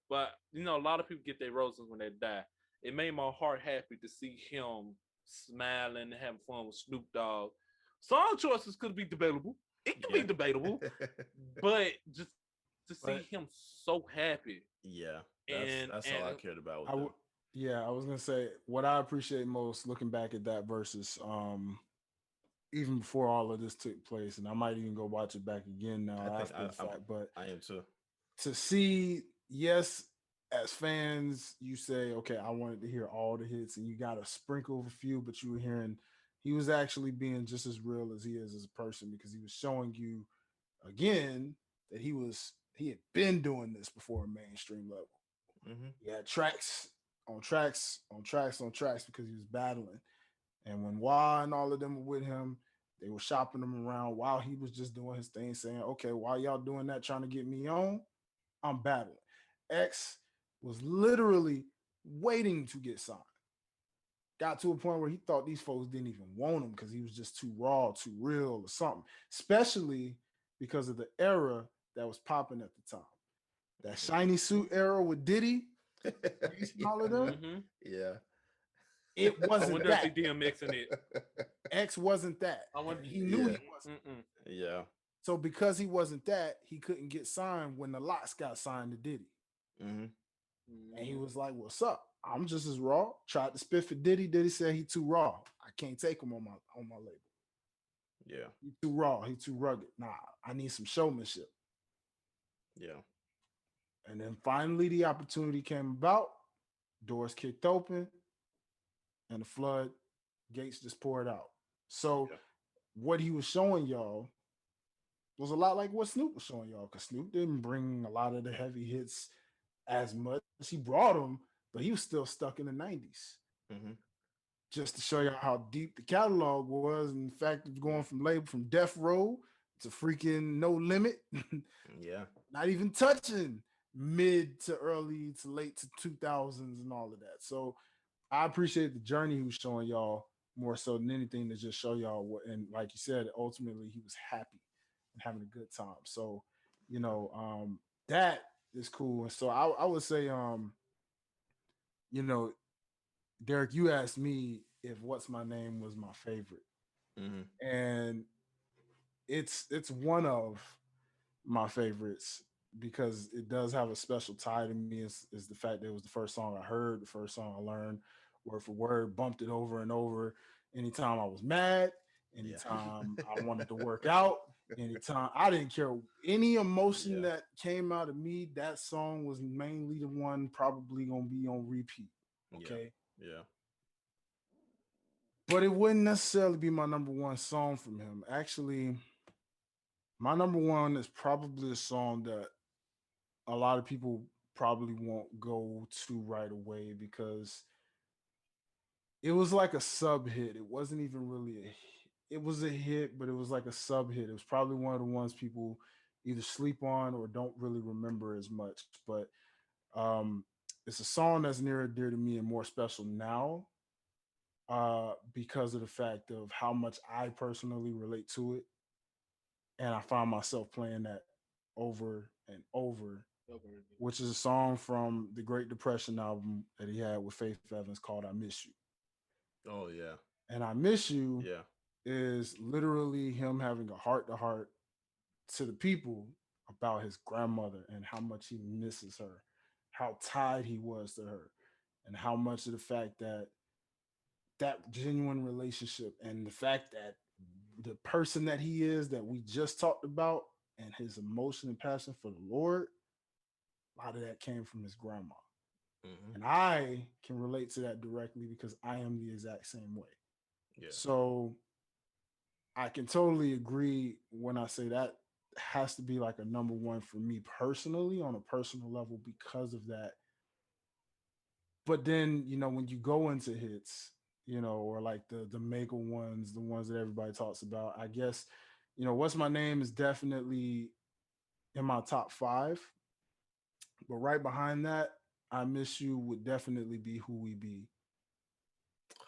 but you know a lot of people get their roses when they die. It made my heart happy to see him smiling and having fun with Snoop Dogg. Song choices could be debatable, it can be debatable, but just to see But- him so happy. Yeah, And that's all I cared about with I them. w- yeah, I was gonna say what I appreciate most looking back at that versus even before all of this took place, and I might even go watch it back again now I think after the fact. But I am too. to see, yes, as fans, you say, okay, I wanted to hear all the hits, and you got a sprinkle of a few, but you were hearing he was actually being just as real as he is as a person because he was showing you again that he had been doing this before a mainstream level. Mm-hmm. He had tracks on tracks on tracks on tracks because he was battling. And when Wah and all of them were with him, they were shopping him around while he was just doing his thing, saying, okay, while y'all doing that, trying to get me on, I'm battling. X was literally waiting to get signed. Got to a point where he thought these folks didn't even want him because he was just too raw, too real, or something, especially because of the era that was popping at the time. That shiny suit era with Diddy, and all of them, Mhm. Yeah. it I wasn't wonder if that. he DMX in it. X wasn't that. I wonder- He knew Yeah. he wasn't. Mm-mm. Yeah. So because he wasn't that, he couldn't get signed when the lots got signed to Diddy. Mm-hmm. And he was like, "What's up? I'm just as raw." Tried to spit for Diddy. Diddy said he too raw. I can't take him on my label. Yeah. He too raw. He too rugged. Nah, I need some showmanship. Yeah. And then finally the opportunity came about. Doors kicked open, and the flood gates just poured out. So Yeah. what he was showing y'all was a lot like what Snoop was showing y'all, because Snoop didn't bring a lot of the heavy hits as much. He brought them, but he was still stuck in the 90s. Mm-hmm. Just to show y'all how deep the catalog was. In fact, of going from label from Death Row to freaking No Limit, Yeah. not even touching mid to early to late to 2000s and all of that. So I appreciate the journey he was showing y'all more so than anything to just show y'all what, and like you said, ultimately he was happy and having a good time. So, that is cool. And so I would say, you know, Derek, you asked me if What's My Name was my favorite. Mm-hmm. And it's one of my favorites because it does have a special tie to me. Is the fact that it was the first song I heard, the first song I learned word for word, bumped it over and over. Anytime I was mad, anytime I wanted to work out, anytime I didn't care any emotion that came out of me, that song was mainly the one probably gonna be on repeat. Okay. Yeah. But it wouldn't necessarily be my number one song from him. Actually, my number one is probably a song that a lot of people probably won't go to right away because it was like a sub hit. It wasn't even really it was a hit, but it was like a sub hit. It was probably one of the ones people either sleep on or don't really remember as much. But it's a song that's near and dear to me and more special now because of the fact of how much I personally relate to it. And I find myself playing that over and over, which is a song from the Great Depression album that he had with Faith Evans called I Miss You. Oh yeah. And I Miss You Yeah. is literally him having a heart to heart to the people about his grandmother and how much he misses her, how tied he was to her, and how much of the fact that that genuine relationship and the fact that the person that he is that we just talked about and his emotion and passion for the Lord, a lot of that came from his grandma. Mm-hmm. And I can relate to that directly because I am the exact same way. Yeah. So I can totally agree when I say that has to be like a number one for me personally on a personal level because of that. But then, when you go into hits, or like the mega ones, the ones that everybody talks about, I guess, What's My Name is definitely in my top 5. But right behind that, I Miss You would definitely be Who We Be.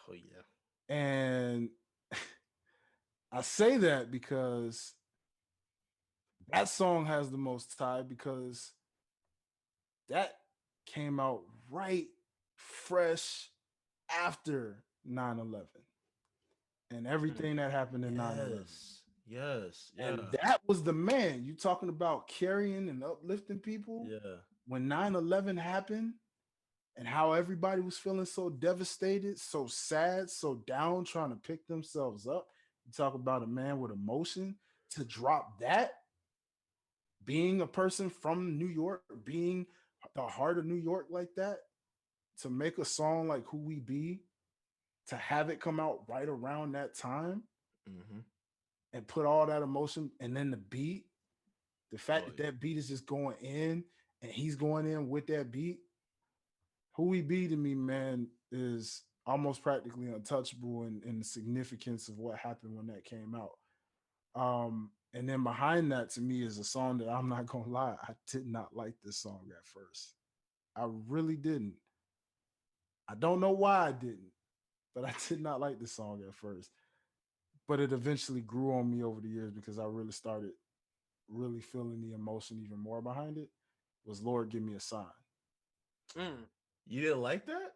Oh yeah. And I say that because that song has the most tie because that came out right fresh after 9/11 and everything that happened in 9/11. Yes. Yeah. And that was the man. You talking about carrying and uplifting people Yeah. when 9/11 happened and how everybody was feeling so devastated, so sad, so down, trying to pick themselves up. You talk about a man with emotion to drop that, being a person from New York, being the heart of New York like that, to make a song like Who We Be, to have it come out right around that time Mm-hmm. and put all that emotion, and then the beat, the fact Oh that that beat is just going in and he's going in with that beat. Who We Be to me, man, is almost practically untouchable in the significance of what happened when that came out. And then behind that to me is a song that I'm not gonna lie, I did not like this song at first. I really didn't. I don't know why I didn't, but I did not like this song at first. But it eventually grew on me over the years because I really started really feeling the emotion even more behind it. Was Lord Give Me a Sign. Mm. You didn't like that?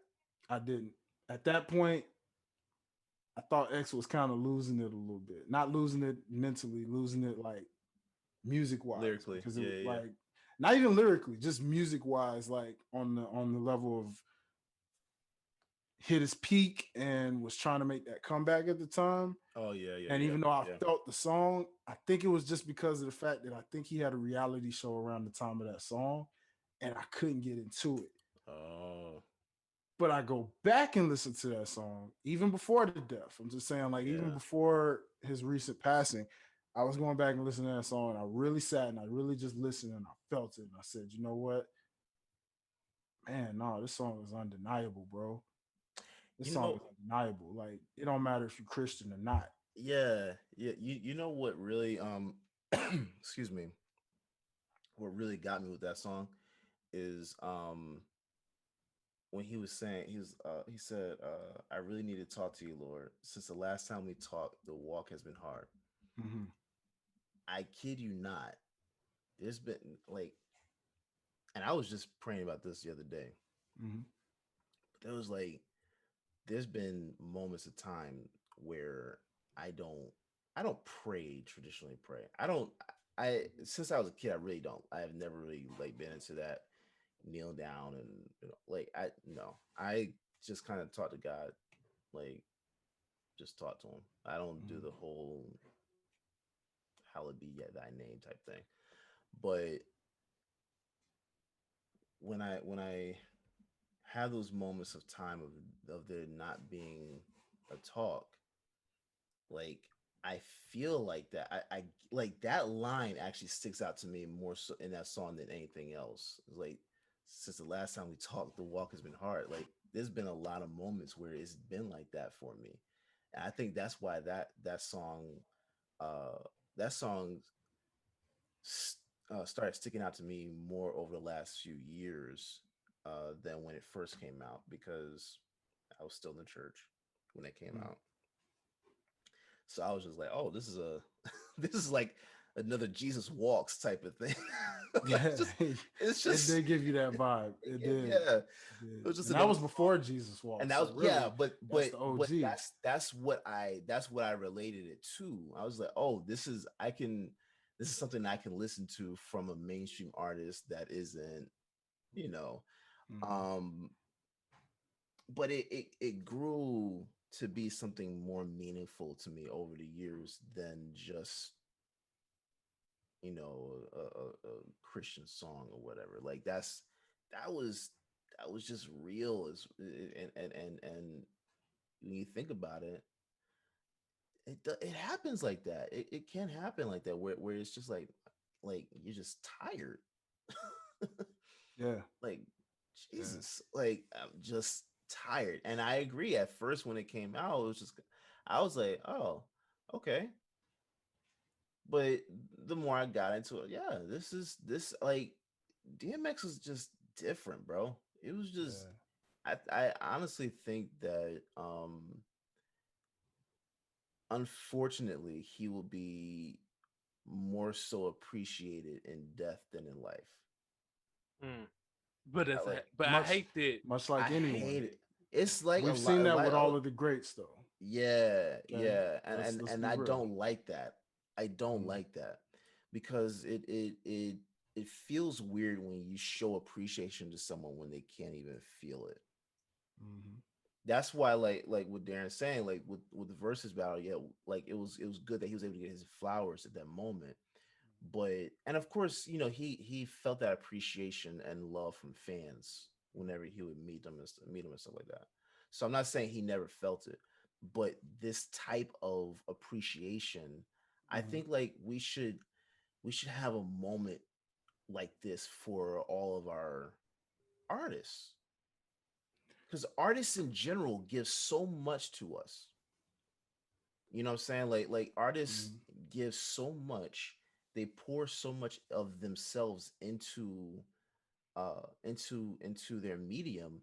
I didn't. At that point, I thought X was kind of losing it a little bit. Not losing it mentally, losing it like music wise. Lyrically. Because it Yeah, was yeah. like not even lyrically, just music wise, like on the level of hit his peak and was trying to make that comeback at the time. Oh yeah, yeah, And yeah. even though I Yeah. felt the song, I think it was just because of the fact that I think he had a reality show around the time of that song, and I couldn't get into it. Oh, But I go back and listen to that song even before the death. I'm just saying, like, even yeah. before his recent passing, I was going back and listening to that song, and I really sat and I really just listened and I felt it. And I said, you know what? Man, no, this song is undeniable, bro. This You song know, is undeniable. Like, it don't matter if you're Christian or not. yeah, yeah. You know what really excuse me, what really got me with that song is when he was saying he said, I really need to talk to you, Lord. Since the last time we talked, the walk has been hard. Mm-hmm. I kid you not. There's been like, and I was just praying about this the other day. Mm-hmm. There was like, there's been moments of time where I don't, I don't pray traditionally. Pray. I don't. I since I was a kid, I really don't. I have never really like been into that kneel down and like I no. I just kind of talk to God, like just talk to him. I don't do the whole hallowed be yet thy name type thing. But when I have those moments of time of there not being a talk, like I feel like that I like that line actually sticks out to me more so in that song than anything else. It's like since the last time we talked, the walk has been hard. Like there's been a lot of moments where it's been like that for me. And I think that's why uh that song started sticking out to me more over the last few years than when it first came out because I was still in the church when it came out. So I was just like, oh, this is a this is like another Jesus walks type of thing. Like, Yeah, it's it just did give you that vibe. It did. yeah. It did. It was just And an that was before Jesus and walked. that So was really, yeah, but that's the OG. that's what I related it to. I was like, oh, this is something I can listen to from a mainstream artist that isn't, you know, Mhm. um, but it grew to be something more meaningful to me over the years than just a Christian song or whatever. Like that was that was just real as and when you think about it, it happens like that. It can happen like that where it's just like you're just tired. Yeah, Like yeah. Jesus, like I'm just tired. And I agree. At first, when it came out, it was just I was like, oh, okay. But the more I got into it, yeah, this like DMX was just different, bro. It was just Yeah. I honestly think that unfortunately he will be more so appreciated in death than in life. Mm. But I like but I Much hate that. much I like anyone. hate it. It's like a We've lot seen that like with all of the greats though. yeah, Okay. yeah. Let's And be I real. don't like that. I don't Mhm. like that because it feels weird when you show appreciation to someone when they can't even feel it. Mhm. That's why like what Darren's saying, like with the versus battle, yeah, like it was good that he was able to get his flowers at that moment. But and of course, he felt that appreciation and love from fans whenever he would meet them and stuff like that. So I'm not saying he never felt it, but this type of appreciation, I Mhm. think like we should have a moment like this for all of our artists, because artists in general give so much to us. You know what I'm saying? Like artists Mhm. give so much, they pour so much of themselves into their medium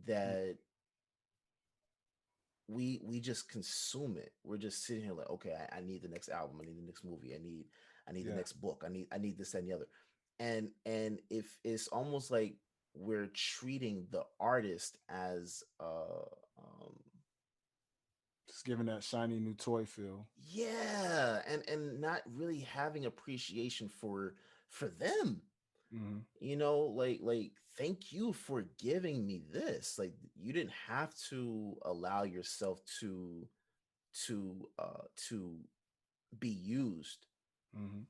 that we just consume it. We're just sitting here like, okay, I need the next album, I need the next movie, I need the Yeah. next book, I need this that, and the other. And if it's almost like we're treating the artist as Just giving that shiny new toy feel. yeah, and not really having appreciation for them. Mhm. Like thank you for giving me this. Like you didn't have to allow yourself to be used Mhm.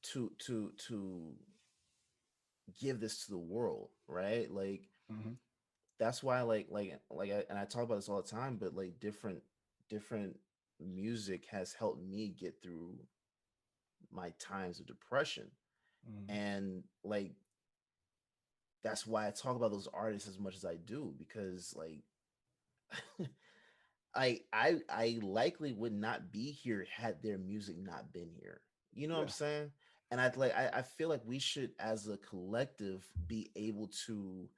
to give this to the world, right? Like Mhm. that's why and I talk about this all the time, but like different music has helped me get through my times of depression. Mhm. And like that's why I talk about those artists as much as I do, because like I likely would not be here had their music not been here. You know what I'm Yeah. saying? And I feel like we should as a collective be able to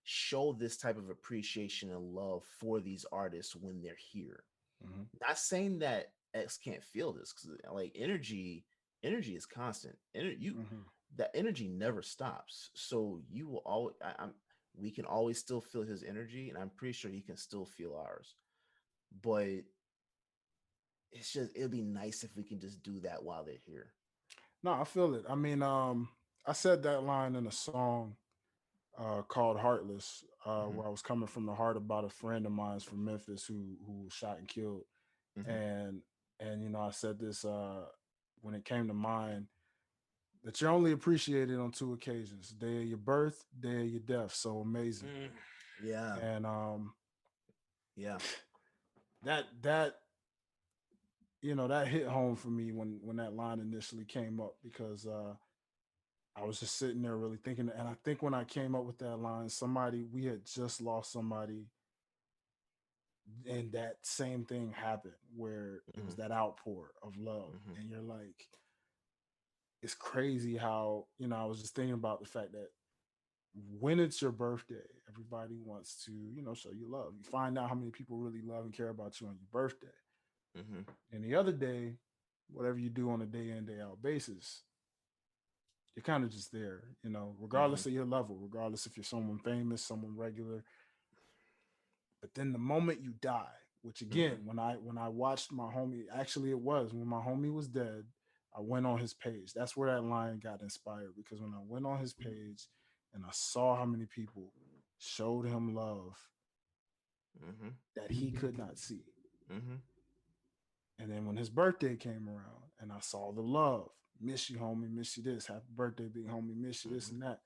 show this type of appreciation and love for these artists when they're here. Mhm. Not saying that X can't feel this, because like energy is constant. Mhm. That energy never stops. So you will always we can always still feel his energy, and I'm pretty sure he can still feel ours. But it'll be nice if we can just do that while they're here. No, I feel it. I mean, I said that line in a song called "Heartless," Hmm. where I was coming from the heart about a friend of mine's from Memphis who was shot and killed, Hmm. and I said this when it came to mind that you're only appreciated on two occasions: day of your birth, day of your death. So amazing, Mm. Yeah, and yeah. that that hit home for me when that line initially came up because I was just sitting there really thinking, and I think when I came up with that line, we had just lost somebody, and that same thing happened where it was Hmm. that outpour of love, Hmm. and you're like, it's crazy how I was just thinking about the fact that when it's your birthday, everybody wants to show you love. You find out how many people really love and care about you on your birthday, Hmm. and the other day, whatever you do on a day in day out basis, you're kind of just there, Hmm. regardless of your level, regardless if you're someone famous, someone regular. But then the moment you die, which Hmm. again, when I watched my homie, actually it was when my homie was dead, I went on his page. That's where that line got inspired because when I went on his page and I saw how many people showed him love Hmm. that he could not see. Hmm. And then when his birthday came around and I saw the love, miss you, homie, miss you this, happy birthday, big homie, miss you this Hmm. and that.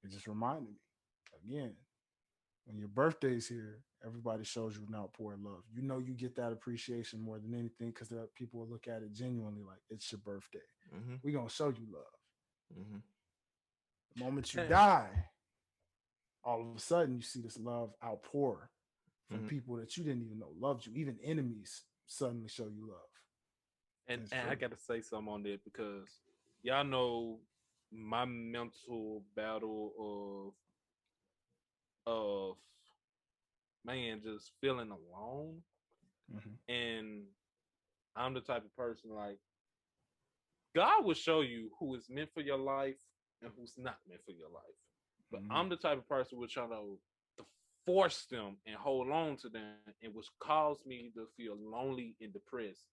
It just reminded me again, when your birthday's here, everybody shows you an outpour of love. You get that appreciation more than anything because there are people will look at it genuinely like it's your birthday. Hmm. We're gonna show you love. Hmm. The moment you And, die, all of a sudden you see this love outpour from Hmm. people that you didn't even know loved you. Even enemies suddenly show you love. and And it's and I real. gotta say something on that because y'all know my mental battle of man just feeling alone, Mm-hmm. and I'm the type of person like God will show you who is meant for your life and who's not meant for your life. But Mm-hmm. I'm the type of person which try to force them and hold on to them, and which caused me to feel lonely and depressed.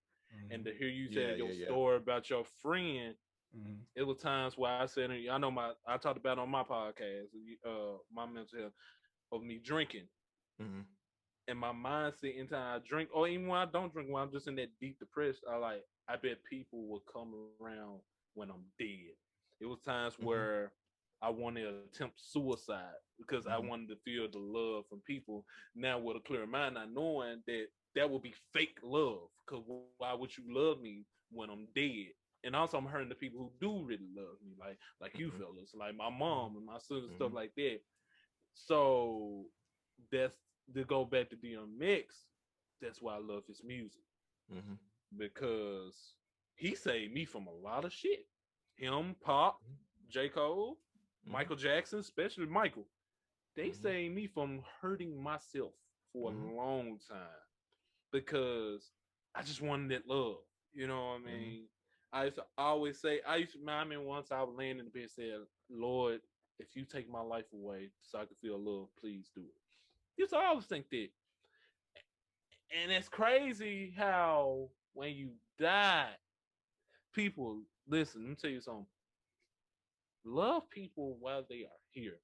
And to hear you Yeah, say your yeah, yeah. story about your friend, Mhm. it was times where I said, I know I talked about on my podcast, my mental health of me drinking Mm-hmm. and my mindset anytime I drink, or even when I don't drink, when I'm just in that deep depression, I bet people will come around when I'm dead. It was times Mm-hmm. where I wanted to attempt suicide because I Mm-hmm. wanted to feel the love from people. Now with a clear mind, not knowing that that would be fake love. Because why would you love me when I'm dead? And also I'm hurting the people who do really love me, like you Mm-hmm. fellas, like my mom and my sister, stuff Mm-hmm. like that. So that's to go back to DMX. That's why I love his music Mm-hmm. because he saved me from a lot of shit. Him, Pop, J. Cole, Mm-hmm. Michael Jackson, especially Michael. They Mm-hmm. saved me from hurting myself for Mm-hmm. a long time because I just wanted that love. You know what I Mm-hmm. mean? I used to always say, I mean, once I was laying in the bed and said, Lord, if you take my life away so I can feel love, please do it. Used to always think that. And it's crazy how when you die, people, listen, let me tell you something. Love people while they are here.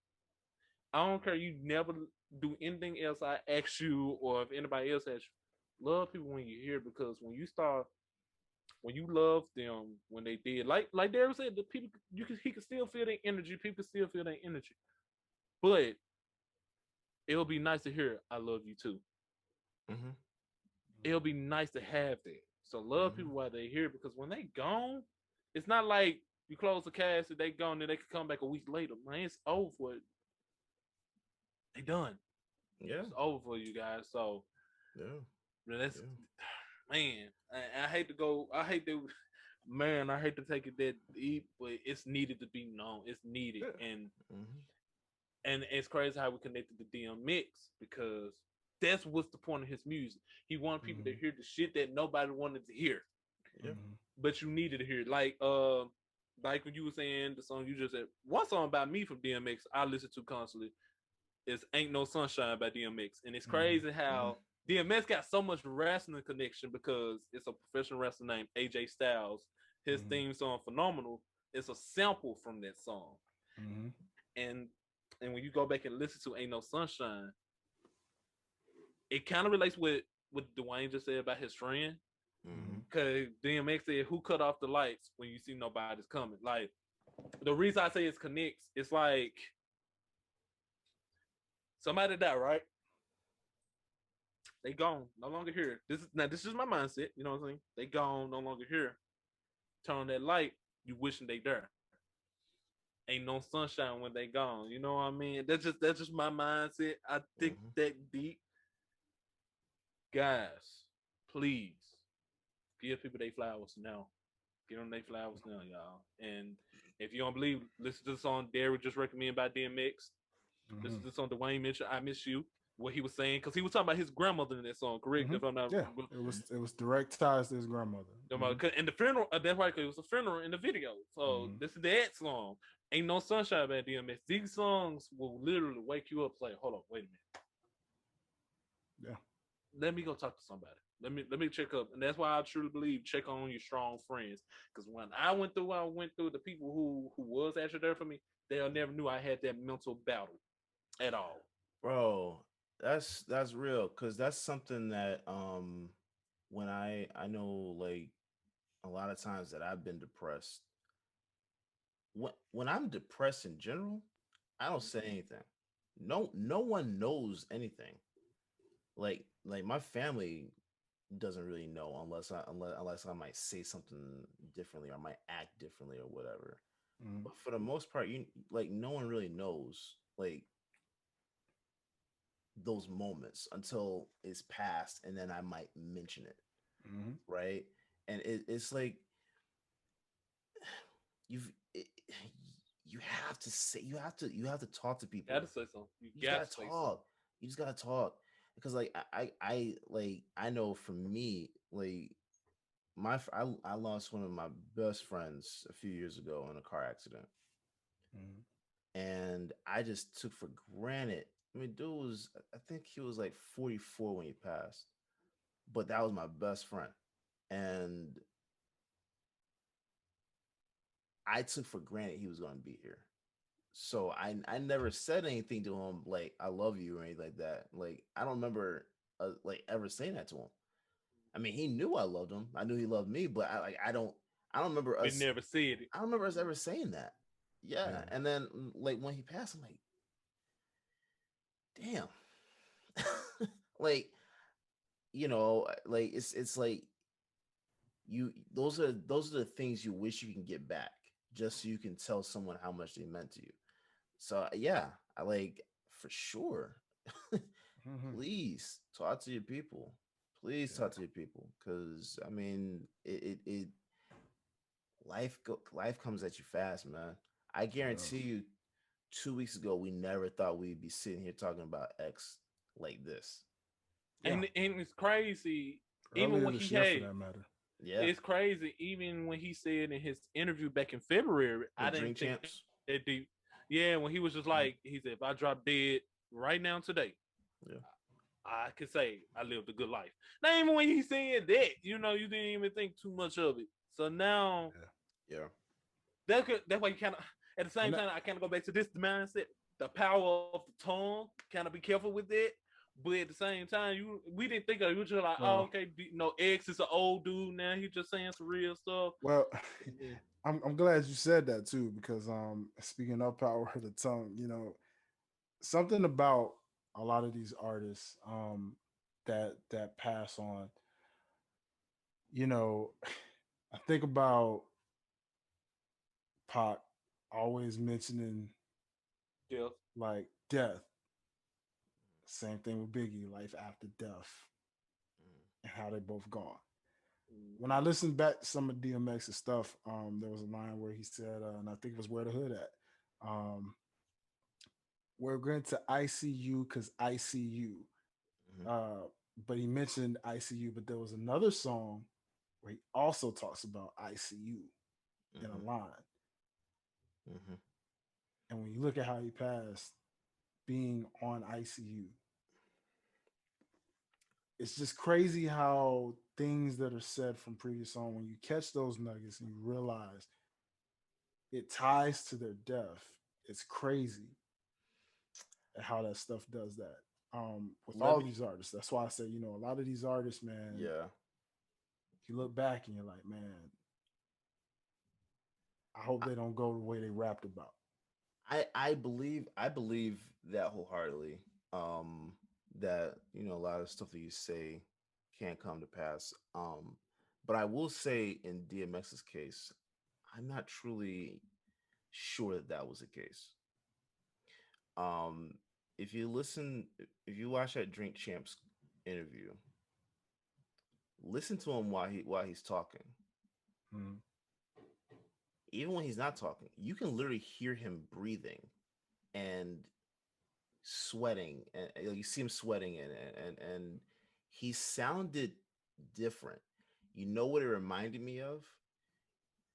I don't care. You never do anything else I ask you or if anybody else asks you. Love people when you're here because when you love them when they did, like Darren said, the people he can still feel their energy. People can still feel their energy. But it'll be nice to hear I love you too. Mm-hmm. It'll be nice to have that. So love Mm-hmm. people while they're here because when they gone, it's not like you close the cast and they gone and they can come back a week later. Man, it's over. They done. Yeah. It's over for you guys. So Yeah. that's Yeah. man. I hate to go. I hate to. Man, I hate to take it that deep, but it's needed to be known. It's needed, Yeah. Mm-hmm. and it's crazy how we connected to DMX because that's what's the point of his music. He wanted people to Mhm. hear the shit that nobody wanted to hear, Yeah. Mhm. but you needed to hear it. Like when you were saying the song you just said, one song by me from DMX I listen to constantly is "Ain't No Sunshine" by DMX, and it's Mhm. crazy how DMX got so much wrestling connection because it's a professional wrestler named AJ Styles. His Mhm. theme song "Phenomenal" is a sample from that song, Mhm. and when you go back and listen to "Ain't No Sunshine," it kind of relates with what Dwayne just said about his friend. Mm-hmm. Cause DMX said, "Who cut off the lights when you see nobody's coming?" Like the reason I say it connects, it's like somebody died, right? They gone, no longer here. This is my mindset. You know what I'm saying? They gone, no longer here. Turn on that light, you wishing they there. Ain't no sunshine when they gone. You know what I mean? That's just my mindset. I think Mm-hmm. that deep, guys. Please give people their flowers now. Give them their flowers now, y'all. And if you don't believe, listen to the song Derrick just recommended by DMX. Listen Mhm. to the song Dwayne mentioned, "I Miss You." What he was saying, because he was talking about his grandmother in that song, correct? Mhm. If I'm not, Yeah, it was direct ties to his grandmother. Mhm. and the funeral, that's why it was a funeral in the video. So Mhm. this is that song. "Ain't No Sunshine" by DMX. These songs will literally wake you up. Like, hold on, wait a minute. Yeah. Let me go talk to somebody. Let me check up, and that's why I truly believe check on your strong friends. Because when I went through, the people who was actually there for me, they never knew I had that mental battle at all. Bro, that's real because that's something that when I know like a lot of times that I've been depressed. When I'm depressed in general, I don't say anything. No one knows anything. Like my family doesn't really know unless I might say something differently or I might act differently or whatever. Mhm. But for the most part, you like no one really knows like those moments until it's past and then I might mention it, Mhm. right? And it's like you've it, you have to say you have to talk to Got people. to say something. You You just got gotta to say something. talk. You just gotta talk because like I know for me like I lost one of my best friends a few years ago in a car accident, Mhm. and I just took for granted. I mean, dude I think he was like 44 when he passed, but that was my best friend. and I took for granted he was going to be here. So I never said anything to him like I love you or anything like that. Like I don't remember like ever saying that to him. I mean, he knew I loved him. I knew he loved me, but I don't remember We us never said it. I don't remember us ever saying that. Yeah. Yeah. And then like when he passed, I'm like, damn. Like, like it's like you those are the things you wish you can get back just so you can tell someone how much they meant to you. So yeah, I like for sure. Mhm. Please talk to your people. Please Yeah. talk to your people, because I mean, it life comes at you fast, man. I Yeah. guarantee you, 2 weeks ago we never thought we'd be sitting here talking about X like this. Yeah. And it's crazy. Even Earlier when he this year, for had, that matter. Yeah, it's crazy. Even when he said in his interview back in February, I with didn't Drink think that Champs. deep. Yeah, when he was just like, he said, if I drop dead right now today, Yeah, I could say I lived a good life. Not even when he said that, you didn't even think too much of it. So now yeah. that's why you kind of, at the same And that, time, I kind of go back to this mindset, the power of the tongue. Kind of be careful with that. But at the same time, we didn't think of it. We were just like, oh, well, okay, X is an old dude now. He's just saying some real stuff. well, Yeah. I'm glad you said that too, because speaking of power of the tongue, something about a lot of these artists that pass on, you know, I think about Pac always mentioning Yeah. like death. Same thing with Biggie, life after death, and how they both gone. When I listened back to some of DMX's stuff, there was a line where he said, and I think it was "Where the Hood at." Um, we're going to ICU because I see you. Mm-hmm. But he mentioned ICU, but there was another song where he also talks about ICU in a Mm-hmm. line. Mm-hmm. And when you look at how he passed, being on ICU, it's just crazy how things that are said from previous song, when you catch those nuggets and you realize it ties to their death, it's crazy at how that stuff does that. With Let all me. these artists, that's why I say, a lot of these artists, man, Yeah, you look back and you're like, man, I hope I, they don't go the way they rapped about. I believe that wholeheartedly. That a lot of stuff that you say can't come to pass. But I will say in DMX's case, I'm not truly sure that that was the case. Um, if you watch that Drink Champs interview, listen to him while he's talking. Mm, Even when he's not talking, you can literally hear him breathing and sweating, and you see him sweating, and he sounded different. You know what it reminded me of?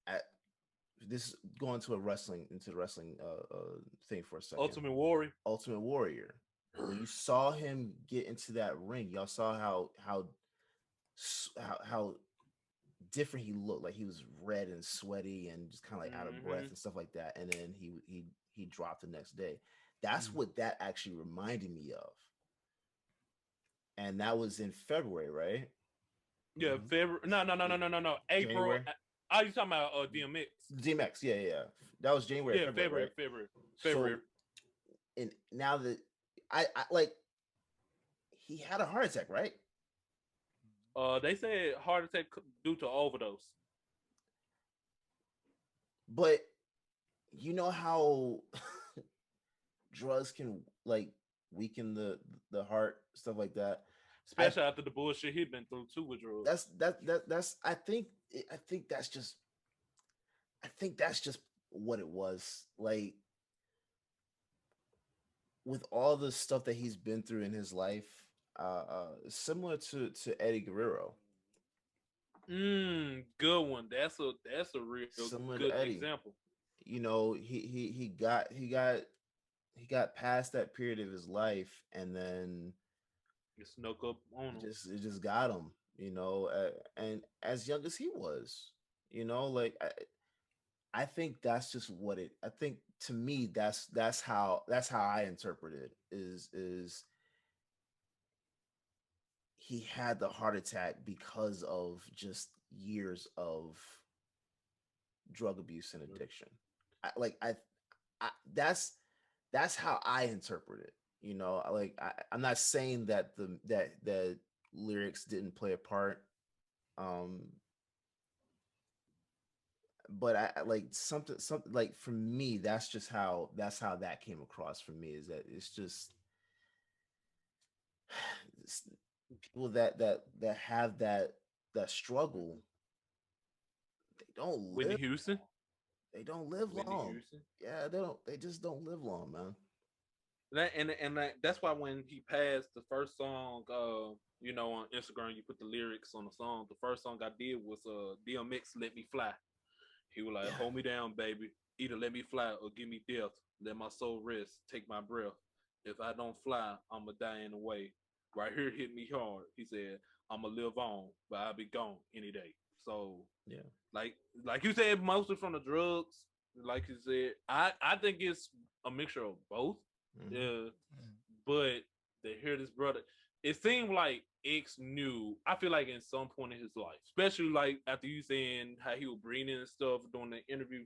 At this going to a wrestling into the wrestling thing for a second. Ultimate Warrior. Ultimate Warrior. When you saw him get into that ring, y'all saw how different he looked. Like he was red and sweaty and just kind of like out of breath Mm-hmm. and stuff like that. And then he dropped the next day. That's mm. what that actually reminded me of. And that was in February, right? Yeah, Mhm. February. No, no, no, no, J- no, no, no. April. January. Oh, you talking about DMX? DMX, yeah, yeah, yeah. That was January, Yeah, February, February, right? February, So, February. and now that I like, he had a heart attack, right? They said heart attack due to overdose. But you know how drugs can like weaken the heart, stuff like that. I Especially after the bullshit he'd been through too with drugs. that's I think that's just what it was. Like with all the stuff that he's been through in his life, similar to Eddie Guerrero, Good one. That's a real similar good to Eddie. example. He got past that period of his life, and then It snuck up on him. it just got him. And as young as he was. You know, like I think that's just what it. I think to me that's how I interpret it. Is he had the heart attack because of just years of drug abuse and addiction. I, like I that's how I interpret it. You know, I'm not saying that the lyrics didn't play a part, um, but I like something like for me. That's how that came across for me. Is that it's just it's people that have that struggle. They don't Whitney live. Houston. They don't live Whitney long. Houston. Yeah, they don't. They just don't live long, man. That's why when he passed the first song, on Instagram you put the lyrics on the song. The first song I did was DMX "Let Me Fly." He was like, Yeah, "Hold me down, baby. Either let me fly or give me death. Let my soul rest. Take my breath. If I don't fly, I'ma die in the way. Right here hit me hard." He said, "I'ma live on, but I'll be gone any day." So yeah, like like you said, mostly from the drugs. Like you said, I think it's a mixture of both. hmm, Yeah, but to hear this brother, it seemed like X knew. I feel like in some point in his life, especially like after you saying how he was breathing and stuff during the interview,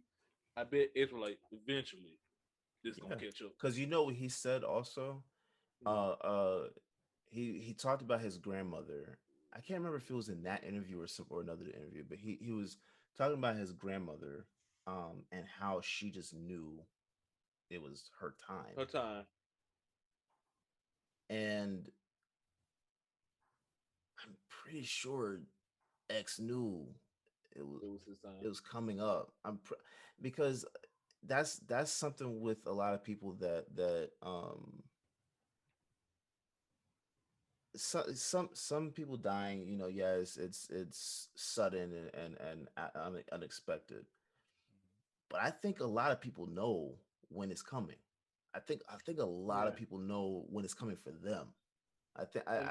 I bet X was like, eventually this gonna yeah. catch up. Because you know what he said also. Mm. He talked about his grandmother. I can't remember if it was in that interview or another interview, but he was talking about his grandmother, and how she just knew it was her time, Her time. and I'm pretty sure X knew it was It was his time. it was coming up. Because that's something with a lot of people that some people dying, yeah, it's sudden and unexpected, but I think a lot of people know when it's coming. I think a lot of Yeah. people know when it's coming for them. I think Um,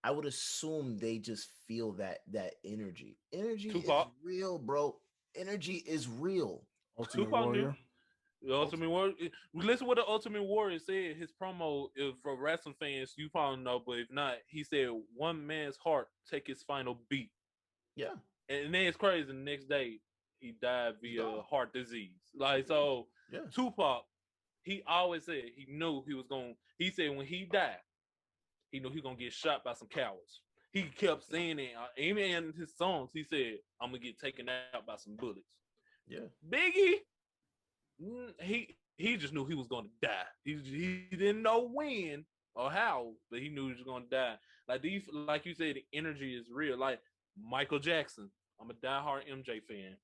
I would assume they just feel that energy. Energy is Tupac. real, bro. Energy is real. Ultimate Tupac knew. Warrior. The Ultimate Warrior. Listen what the Ultimate Warrior said. His promo, if for wrestling fans, you probably know, but if not, he said, "One man's heart take his final beat," Yeah, and then it's crazy. The next day, he died he's via gone. heart disease. Like so, Yeah, Tupac, he always said he knew he was going. He said when he died, he knew he was gonna get shot by some cowards. He kept saying it. Even in his songs, he said, "I'm gonna get taken out by some bullets." yeah. Biggie, he just knew he was going to die. He didn't know when or how, but he knew he was going to die. Like you said, the energy is real. Like Michael Jackson, I'm a diehard MJ fan.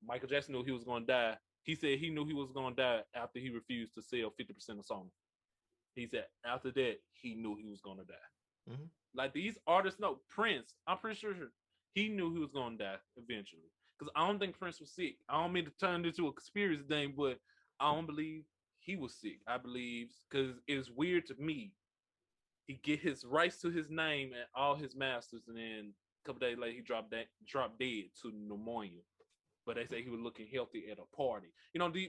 Michael Jackson knew he was going to die. He said he knew he was going to die after he refused to sell 50% of Sony. He said after that he knew he was going to die. Hmm. Like these artists know. Prince, I'm pretty sure he knew he was going to die eventually. Because I don't think Prince was sick. I don't mean to turn it into a conspiracy thing, but I don't believe he was sick. I believe because it's weird to me. He get his rights to his name and all his masters, and then a couple days later he dropped dead to pneumonia. But they say he was looking healthy at a party.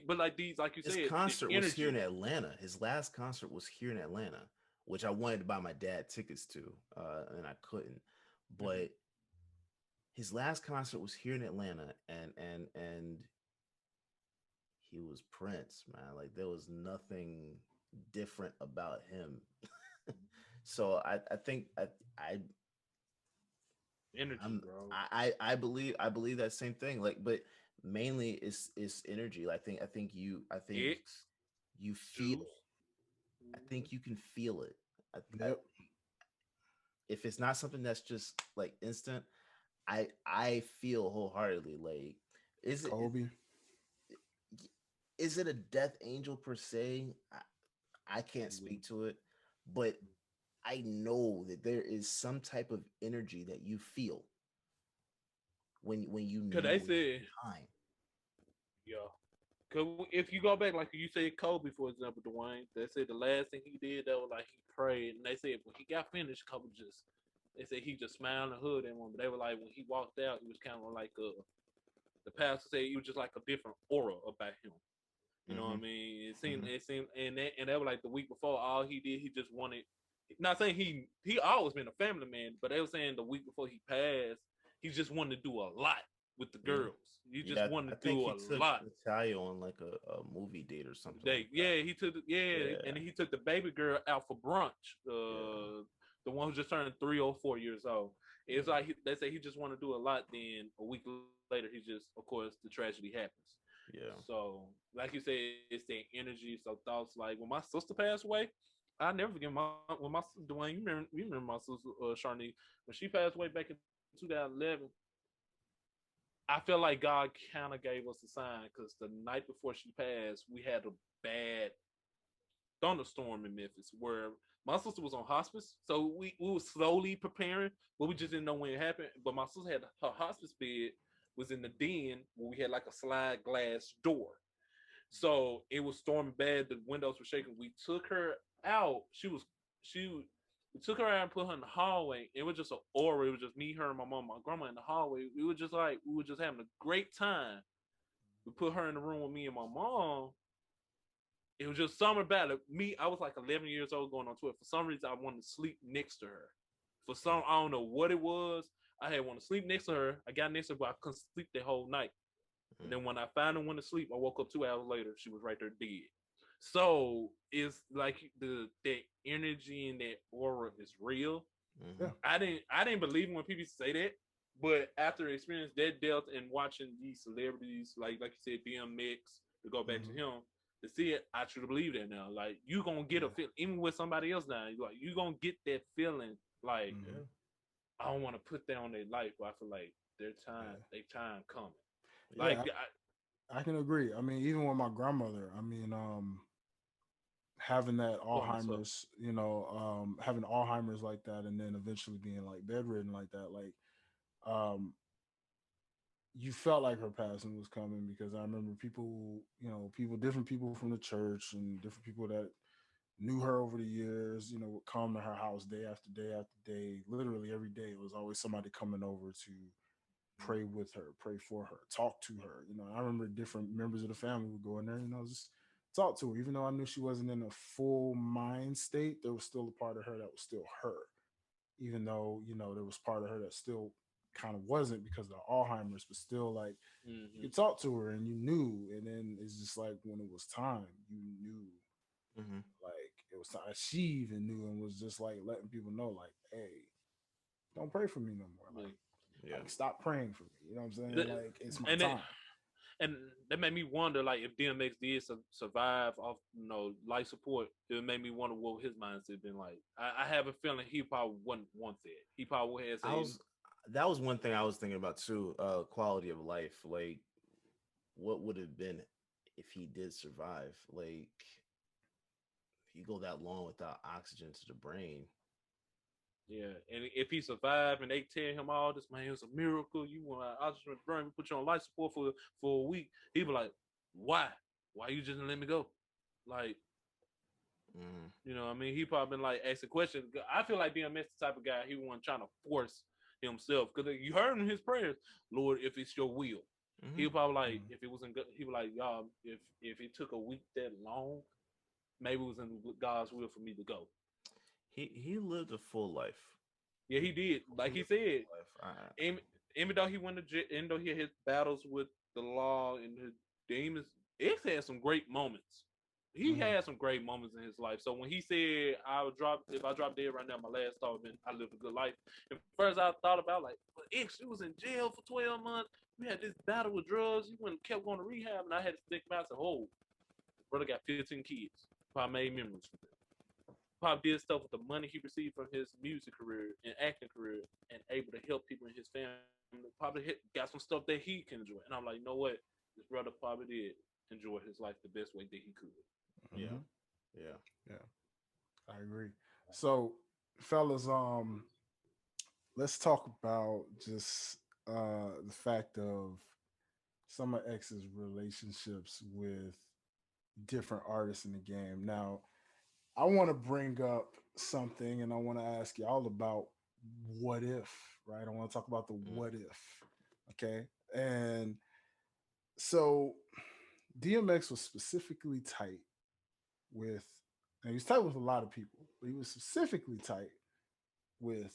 But like these, like you His said, the concert was here in energy. Atlanta. His last concert was here in Atlanta, which I wanted to buy my dad tickets to, and I couldn't. Mhm. But his last concert was here in Atlanta, and he was Prince, man. Like there was nothing different about him. So I think I Energy, I'm bro. I believe that same thing. Like, but mainly it's energy. I think X, you feel. juice. I think you can feel it. Yep. If it's not something that's just like instant, I feel wholeheartedly like is it Kobe. is it a death angel per se? I can't speak to it, but I know that there is some type of energy that you feel when you Cause know they it's said, time. yeah. Cause if you go back, like you said, Kobe, for example, Dwayne, they said the last thing he did that was like he prayed, and they said when he got finished, Kobe just They said he just smiled and hood at one, but they were like when he walked out, it was kind of like the pastor said it was just like a different aura about him. You know what I mean? It seemed, and they were like the week before, all he did, he just wanted. Not saying he always been a family man, but they were saying the week before he passed, he just wanted to do a lot with the Yeah. girls. He just Yeah, wanted I to think do he a took lot. Natalia on like a movie date or something They like yeah, that. he took and Yeah, he took the baby girl out for brunch. yeah, The one who just turned 3 or 4 years old. It's yeah, like they say he just want to do a lot. Then a week later, he just, of course, the tragedy happens. yeah. So, like you said, it's that energy. So thoughts like when my sister passed away, I never forget when my Dwayne. You remember my sister Sharney when she passed away back in 2011. I feel like God kind of gave us a sign because the night before she passed, we had a bad thunderstorm in Memphis where my sister was on hospice. So we were slowly preparing, but we just didn't know when it happened. But my sister had her hospice bed was in the den where we had like a slide glass door. So it was storming bad. The windows were shaking. We took her out. She we took her out and put her in the hallway. It was just an aura. It was just me, her, and my mom, my grandma in the hallway. We were just having a great time. We put her in the room with me and my mom. It was just summer battle. Me, I was like 11 years old going on 12. For some reason, I wanted to sleep next to her. I don't know what it was. I had wanted to sleep next to her. I got next to her, but I couldn't sleep the whole night. And then when I finally went to sleep, I woke up 2 hours later. She was right there dead. So it's like that energy and that aura is real. Mm-hmm. I didn't believe when people say that, but after experience that death and watching these celebrities like you said, DMX, to go back to him, to see it, I truly believe that now. Like you gonna get a feel even with somebody else now. Like you gonna get that feeling. Like I don't want to put that on their life, but I feel like their time coming. Like Yeah, I can agree. I mean, even with my grandmother, I mean, having that Alzheimer's, having Alzheimer's like that, and then eventually being like bedridden like that, like, um, you felt like her passing was coming because I remember people, different people from the church and different people that knew her over the years, would come to her house day after day after day, literally every day. It was always somebody coming over to pray with her, pray for her, talk to her. I remember different members of the family would go in there, just talk to her. Even though I knew she wasn't in a full mind state, there was still a part of her that was still her. Even though, there was part of her that still kind of wasn't because of the Alzheimer's, but still like you could talk to her and you knew. And then it's just like when it was time, you knew like it was time. She even knew and was just like letting people know, like, hey, don't pray for me no more. Like stop praying for me. You know what I'm saying? Like it's my and time. and that made me wonder, like, if DMX did survive off, life support, it made me wonder what his mindset been like. I have a feeling he probably wouldn't want that. He probably had That was one thing I was thinking about too. Quality of life. Like, what would have been if he did survive? Like, you go that long without oxygen to the brain. yeah. And if he survived and they tell him all this, man, it was a miracle. You want oxygen brain, we put you on life support for a week. He be like, why? Why you just didn't let me go? Like, I mean, he probably been like asking questions. I feel like DMX the type of guy he wasn't trying to force himself because you heard in his prayers, Lord, if it's your will. He probably like if it wasn't good, he was like, y'all, if it took a week that long, maybe it was in God's will for me to go. He lived a full life. Yeah, he did. Like he said, even, even though he went to jail, even though he had his battles with the law and his demons, X had some great moments. He had some great moments in his life. So when he said, if I drop dead right now, my last thought would been, I lived a good life. And first I thought about like, but X, he was in jail for 12 months. We had this battle with drugs. He went and kept going to rehab. And I had to think about it. I said, oh, brother got 15 kids. Probably made memories from it. Probably did stuff with the money he received from his music career and acting career and able to help people in his family. Probably got some stuff that he can enjoy. And I'm like, you know what? This brother probably did enjoy his life the best way that he could. Yeah. I agree. So, fellas, let's talk about just the fact of some of X's relationships with different artists in the game. Now, I want to bring up something and I want to ask y'all about what if, right? I want to talk about the what if. Okay. And so DMX was specifically tight with, and he was tight with a lot of people, but he was specifically tight with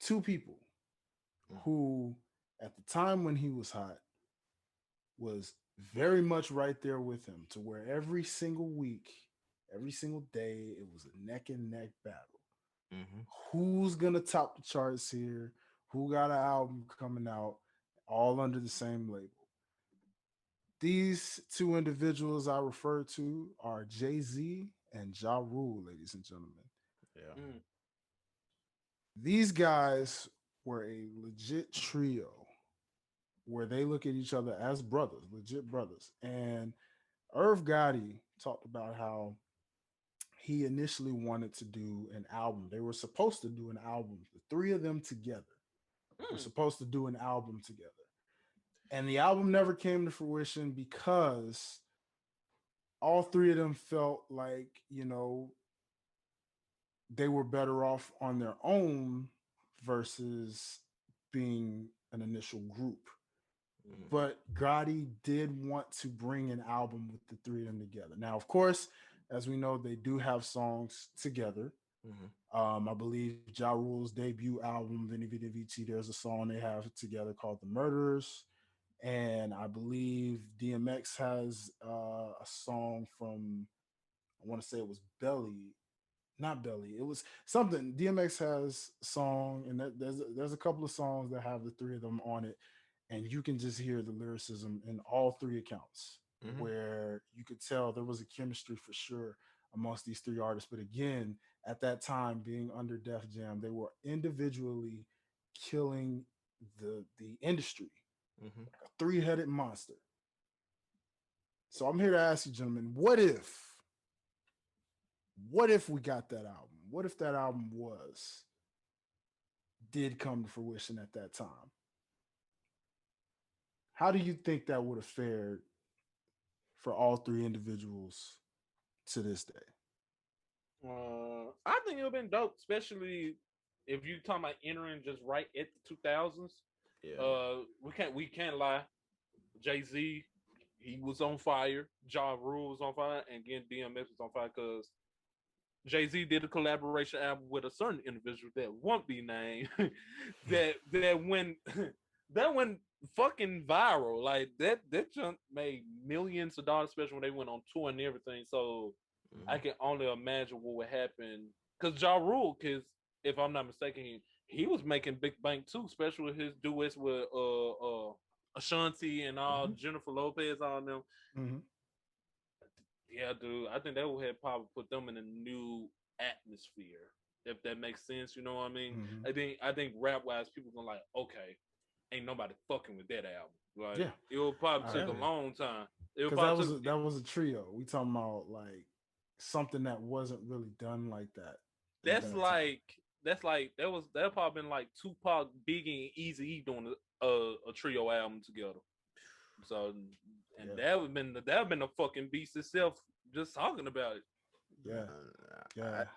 two people who, at the time when he was hot, was very much right there with him, to where every single week, every single day, it was a neck and neck battle. Mm-hmm. Who's gonna top the charts here? Who got an album coming out, all under the same label? These two individuals I refer to are Jay-Z and Ja Rule, ladies and gentlemen. Yeah. Mm. These guys were a legit trio where they look at each other as brothers, legit brothers. And Irv Gotti talked about how he initially wanted to do an album. They were supposed to do an album, the three of them together. Were supposed to do an album together. And the album never came to fruition because all three of them felt like, they were better off on their own versus being an initial group. But Gotti did want to bring an album with the three of them together. Now, of course, as we know, they do have songs together. I believe Ja Rule's debut album, Veni Vidi Vici, there's a song they have together called The Murderers. And I believe DMX has a song from, I want to say it was Belly. Not Belly. It was something. DMX has a song, and there's a couple of songs that have the three of them on it, and you can just hear the lyricism in all three accounts, where you could tell there was a chemistry for sure amongst these three artists. But again, at that time, being under Def Jam, they were individually killing the industry, like a three-headed monster. So I'm here to ask you, gentlemen, what if we got that album? What if that album did come to fruition at that time? How do you think that would have fared for all three individuals to this day? I think it would have been dope, especially if you talking about entering just right at the 2000s. Yeah. We can't lie. Jay-Z, he was on fire. Ja Rule was on fire, and again DMX was on fire because Jay-Z did a collaboration album with a certain individual that won't be named. that went fucking viral. Like that junk made millions of dollars, especially when they went on tour and everything. So I can only imagine what would happen. Because Ja Rule, if I'm not mistaken, he was making big bank too, especially with his duets with Ashanti and all Jennifer Lopez, all them. Yeah, dude. I think that would have probably put them in a new atmosphere, if that makes sense. You know what I mean? I think rap wise, people gonna like, okay, ain't nobody fucking with that album. Like, it will probably take a long time. Because that was a trio. We talking about like something that wasn't really done like that. That probably been like Tupac, Biggie, and Eazy-E doing a trio album together. So, and that would have been a fucking beast itself. Just talking about it. Yeah.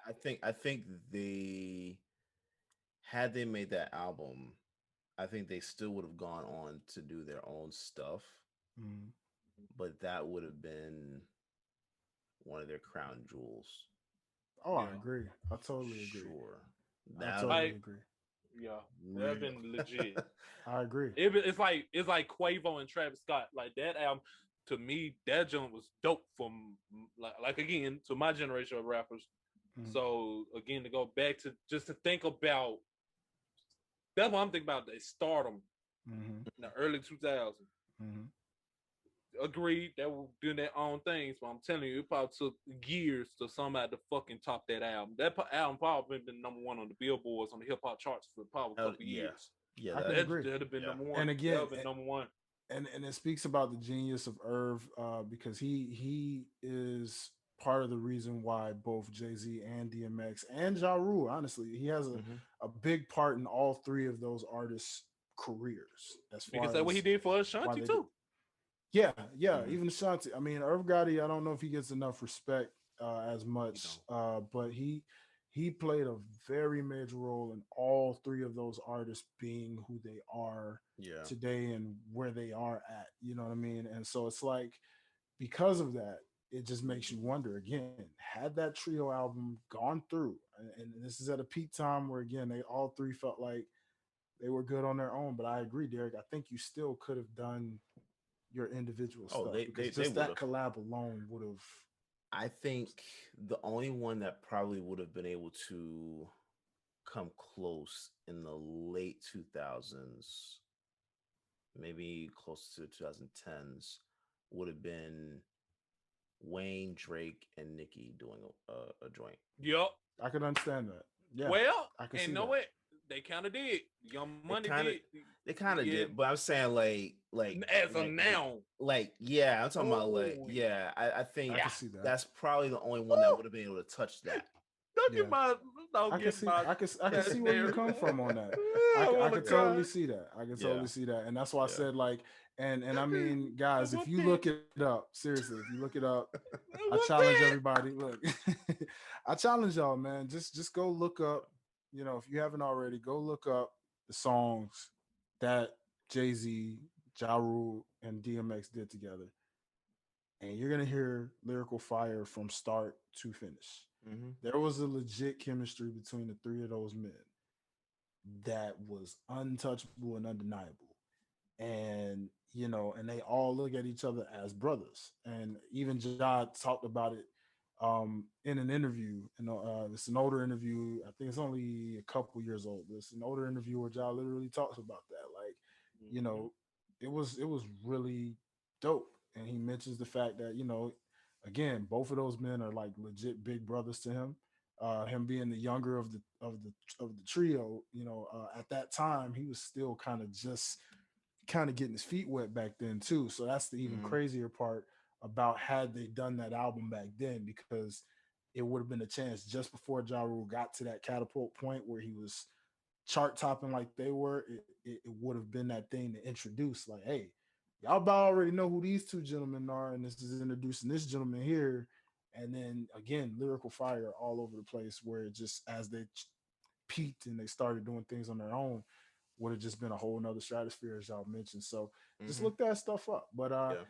I think they had they made that album, I think they still would have gone on to do their own stuff. But that would have been one of their crown jewels. Oh, I agree. I totally agree. Sure. I totally agree. Yeah, that'd been legit. I agree. It's like Quavo and Travis Scott. Like that album, to me, that jump was dope from like again to my generation of rappers. So again, to go back to just to think about, that's what I'm thinking about. They stardom in the early 2000s. Agreed, they were doing their own things, but I'm telling you, it probably took years to somebody to fucking top that album. That album probably been number one on the billboards, on the hip hop charts for probably a couple years. Yeah, that'd have been number one. And again, number one. And it speaks about the genius of Irv, because he is part of the reason why both Jay-Z and DMX and Ja Rule, honestly, he has a big part in all three of those artists' careers. Because that's what he did for Ashanti too. Yeah, even Ashanti. I mean, Irv Gotti, I don't know if he gets enough respect as much, but he he played a very major role in all three of those artists being who they are Yeah. today and where they are at. You know what I mean? And so it's like, because of that, it just makes you wonder again, had that trio album gone through, and this is at a peak time where again they all three felt like they were good on their own. But I agree, Derek. I think you still could have done your individual Oh, stuff because they just would that have. collab alone would have. I think the only one that probably would have been able to come close in the late 2000s, maybe close to 2010s, would have been Wayne, Drake, and Nicki doing a joint. Yup. I could understand that. Yeah, Well, I could and see know that. what? They kind of did. Young They Money kind of, did. they kind of Yeah. did, but I'm saying As of now. yeah, I'm talking about Oh, yeah. I think I yeah. could see that. that's probably the only one that would have been able to touch that. Don't Yeah. get my, don't I can get see, my. I can see where you come from on that. I I want to could totally cry. see that. I could Yeah, totally see that, and that's why I yeah. said like, and I mean, I guys, if want you that. look it up, seriously, if you look it up, I I want challenge that. everybody. Look, I challenge y'all, man. Just go look up. You know, if you haven't already, go look up the songs that Jay Z, Ja Rule, and DMX did together, and you're gonna hear lyrical fire from start to finish. Hmm. There was a legit chemistry between the three of those men that was untouchable and undeniable. And and they all look at each other as brothers. And even Ja talked about it in an interview. It's an older interview. I think it's only a couple years old. But it's an older interview where Ja literally talks about that. Like, you Mhm. know, it was really dope. And he mentions the fact that again, both of those men are like legit big brothers to him. Him being the younger of the trio, at that time he was still kind of getting his feet wet back then too. So that's the even Hmm. crazier part about had they done that album back then, because it would have been a chance just before Ja Rule got to that catapult point where he was chart topping like they were. It would have been that thing to introduce, like, hey, y'all about already know who these two gentlemen are, and this is introducing this gentleman here. And then again, lyrical fire all over the place, where it just as they peaked and they started doing things on their own, would have just been a whole nother stratosphere, as y'all mentioned. So just Hmm. look that stuff up. But Yeah,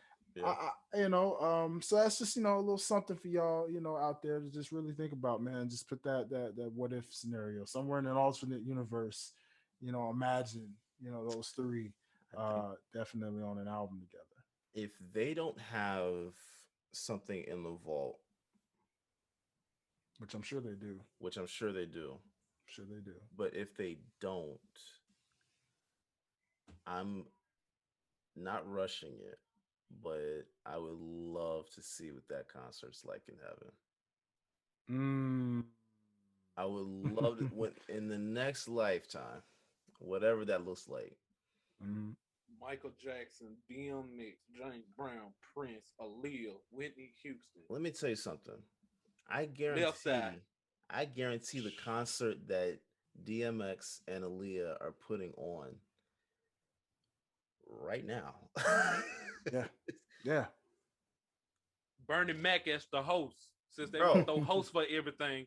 yeah. so that's just a little something for y'all, out there to just really think about, man. Just put that what if scenario somewhere in an alternate universe. Imagine those three I think definitely on an album together. if they don't have something in the vault, Which I'm sure they do. which I'm sure they do, I'm sure they do. but if they don't, I'm not rushing it, but I would love to see what that concert's like in heaven. Mm. I would love to when in the next lifetime, whatever that looks like. Mhm. Michael Jackson, DMX, James Brown, Prince, Aaliyah, Whitney Houston. Let me tell you something. I Left side. guarantee, I guarantee the concert that DMX and Aaliyah are putting on right now. Yeah. Yeah. Bernie Mac as the host, since they want Bro, to throw hosts for everything.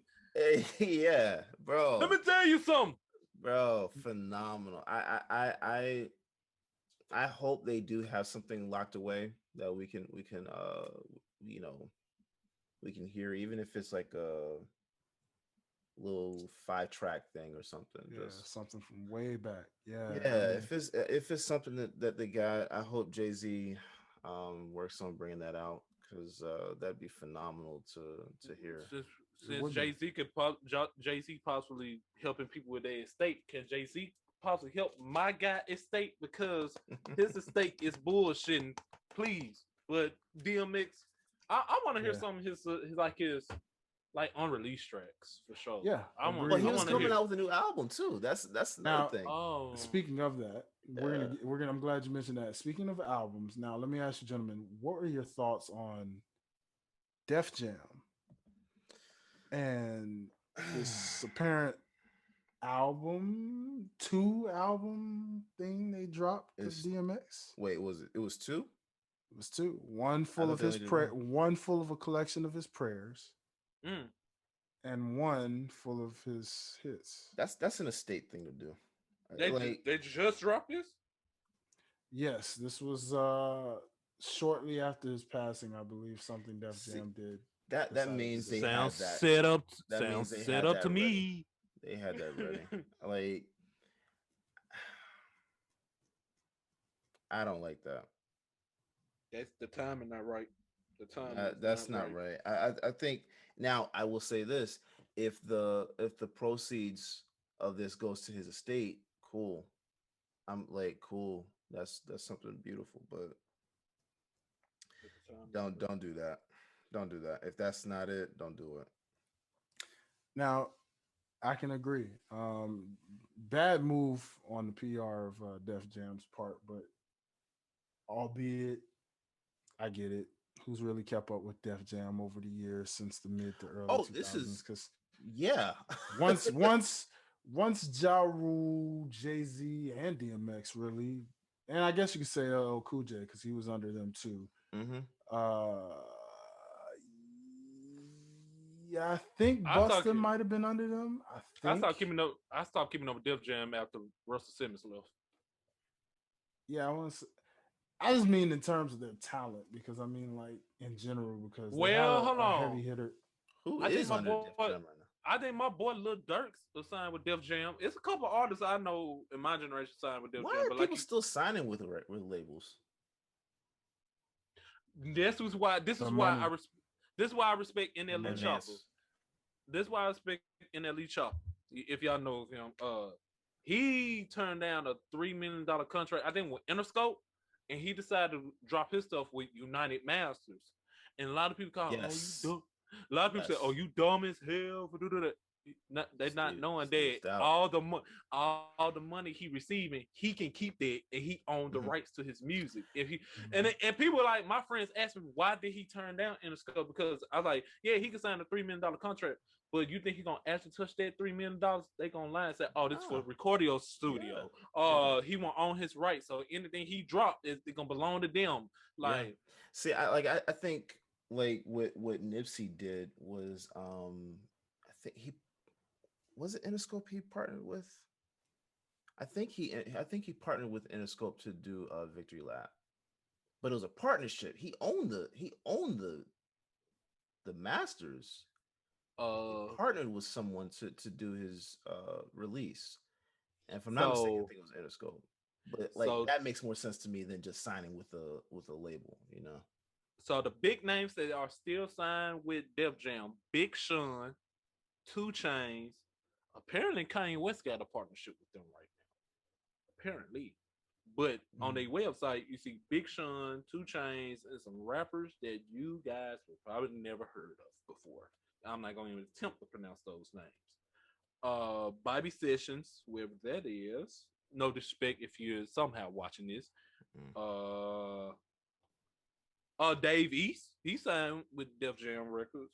yeah, Let bro, me tell you something. bro, phenomenal. I hope they do have something locked away that we can you know we can hear, even if it's like a little 5-track thing or something. Yeah. Just Something from way back. Yeah. I yeah, mean, if it's something that they got, I hope Jay-Z works on bringing that out, because that'd be phenomenal to hear. Since, it since would be. Jay Z Jay Z possibly helping people with their estate, can Jay Z possibly help my guy estate, because his estate is bullshitting? Please, but DMX, I want to hear Yeah. some of his like unreleased tracks for sure. Yeah. I want Well, Agreed. he I was want to coming hear. Agreed. out with a new album too. That's another Now, thing. Oh, speaking of that, Yeah. we're gonna. I'm glad you mentioned that. Speaking of albums, now let me ask you, gentlemen, what are your thoughts on Def Jam and this apparent two album thing they dropped with It's DMX? Wait, was it? It was two? It was two. One I full thought of they his only did one. one full of a collection of his prayers, mm, and one full of his hits. That's an estate thing to do. Like They just dropped this. Yes, this was shortly after his passing, I believe. Something Def see, Jam did. that decided to means do. they Sounds had that. set up. That means Sounds they set had up that to ready. me. They had that ready. Like I don't like that. That's the timing not right. The timing is That's not not right. right. I think now I will say this: if the proceeds of this goes to his estate, cool. I'm like cool. That's something beautiful. But The timing not right. don't do that. Don't do that. If that's not it, don't do it. Now, I can agree. Bad move on the PR of Def Jam's part, but albeit I get it. Who's really kept up with Def Jam over the years since the mid to early Oh, 2000s? Because yeah. once once once Ja Rule, Jay Z, and DMX really, and I guess you could say LL Cool J because he was under them too. hmm Uh, yeah, I think I thought Busta might have been under them. I I think. stopped keeping up. I stopped keeping up with Def Jam after Russell Simmons left. Yeah, I just mean in terms of their talent because I mean like in general because they had Well, hold a heavy on. hitter. Who I think is my under boy. Def Jam right now? I think my boy Lil Durk was signed with Def Jam. It's a couple artists I know in my generation signed with Def Why Jam, are but like people still signing with labels? this was why. This The is why money, this is why I respect the NLE money. Chopper. Advance. This is why I respect NLE Chopper. If y'all know of him, he turned down a $3 million contract. I think with Interscope, and he decided to drop his stuff with United Masters. And a lot of people call, "Oh, you Yes. dumb." A lot of people say, "Oh, Yes. you dumb as hell for doing that." They're not knowing Steve that Stout. all the money he receiving, he can keep that, and he owned the Mhm. rights to his music. If he Mhm. and people like my friends ask me why did he turn down Interscope, because I was like, yeah, he can sign a $3 million contract, but you think he gonna actually touch that $3 million? They gonna lie and say, oh, this is for Ah, Recordio yeah. Studio. Yeah. He won't own his rights, so anything he dropped is gonna belong to them. Yeah. Like, See, I think like what Nipsey did was I think he was it Interscope he partnered with. I think he partnered with Interscope to do Victory Lap, but it was a partnership. He owned the masters. He uh, partnered with someone to do his release, and if I'm not mistaken, I so think it was Interscope. But like so that makes more sense to me than just signing with a label, you know. so the big names that are still signed with Def Jam: Big Sean, 2 Chainz. Apparently, Kanye West got a partnership with them right now. Apparently, but on their Mm. website, you see Big Sean, 2 Chainz, and some rappers that you guys have probably never heard of before. I'm not going to even attempt to pronounce those names. Bobby Sessions, whoever that is. No disrespect if you're somehow watching this. Mm. Uh, Dave East, he signed with Def Jam Records.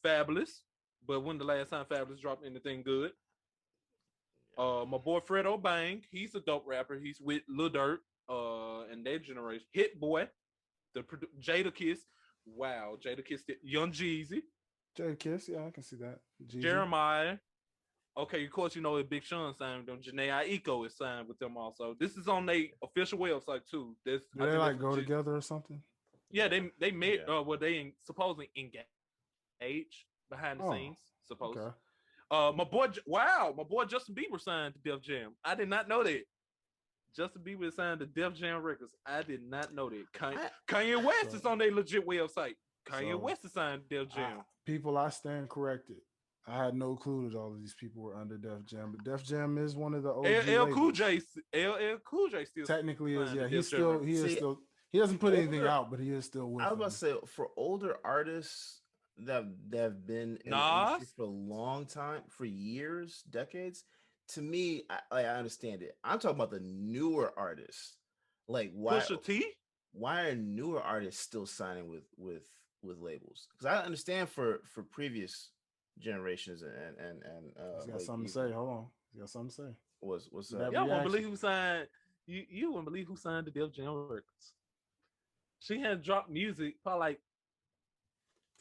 Fabulous, but when the last time Fabulous dropped anything good? My boy Fredo Bang, he's a dope rapper. He's with Lil Durk, and their generation. Hit Boy, Jada Kiss. Wow, Jada Kiss, Young Jeezy, Jay Kiss, yeah, I can see that. Jeezy. Jeremiah. Okay, of course you know Big Sean signed with them. Janae Aiko is signed with them also. This is on their official website too. This Do I they think like that's go together or something? yeah, they made Yeah. well they supposedly engaged behind the Oh, scenes. Supposed. okay. My boy Justin Bieber signed to Def Jam. I did not know that. Justin Bieber signed to Def Jam Records. I did not know that. I, Kanye West So, is on their legit website. Kanye so West is signed to Def I, Jam. people, I stand corrected. I had no clue that all of these people were under Def Jam, but Def Jam is one of the OG LL Cool labels. J, LL Cool J still Technically, is signed to yeah. Def Jam Records. He is see, still. He doesn't put anything older. out, but he is still with I was about to them. say for older artists that have been in the industry Nas, for a long time, for years, decades. To me, I understand it. I'm talking about the newer artists. Like Pusha T. why are newer artists still signing with labels? Because I understand for previous generations He's got like something to even say. Hold on, he's got something to say. what's up? That Y'all won't reaction. believe who signed. You won't believe who signed to Def Jam Records. She had dropped music probably like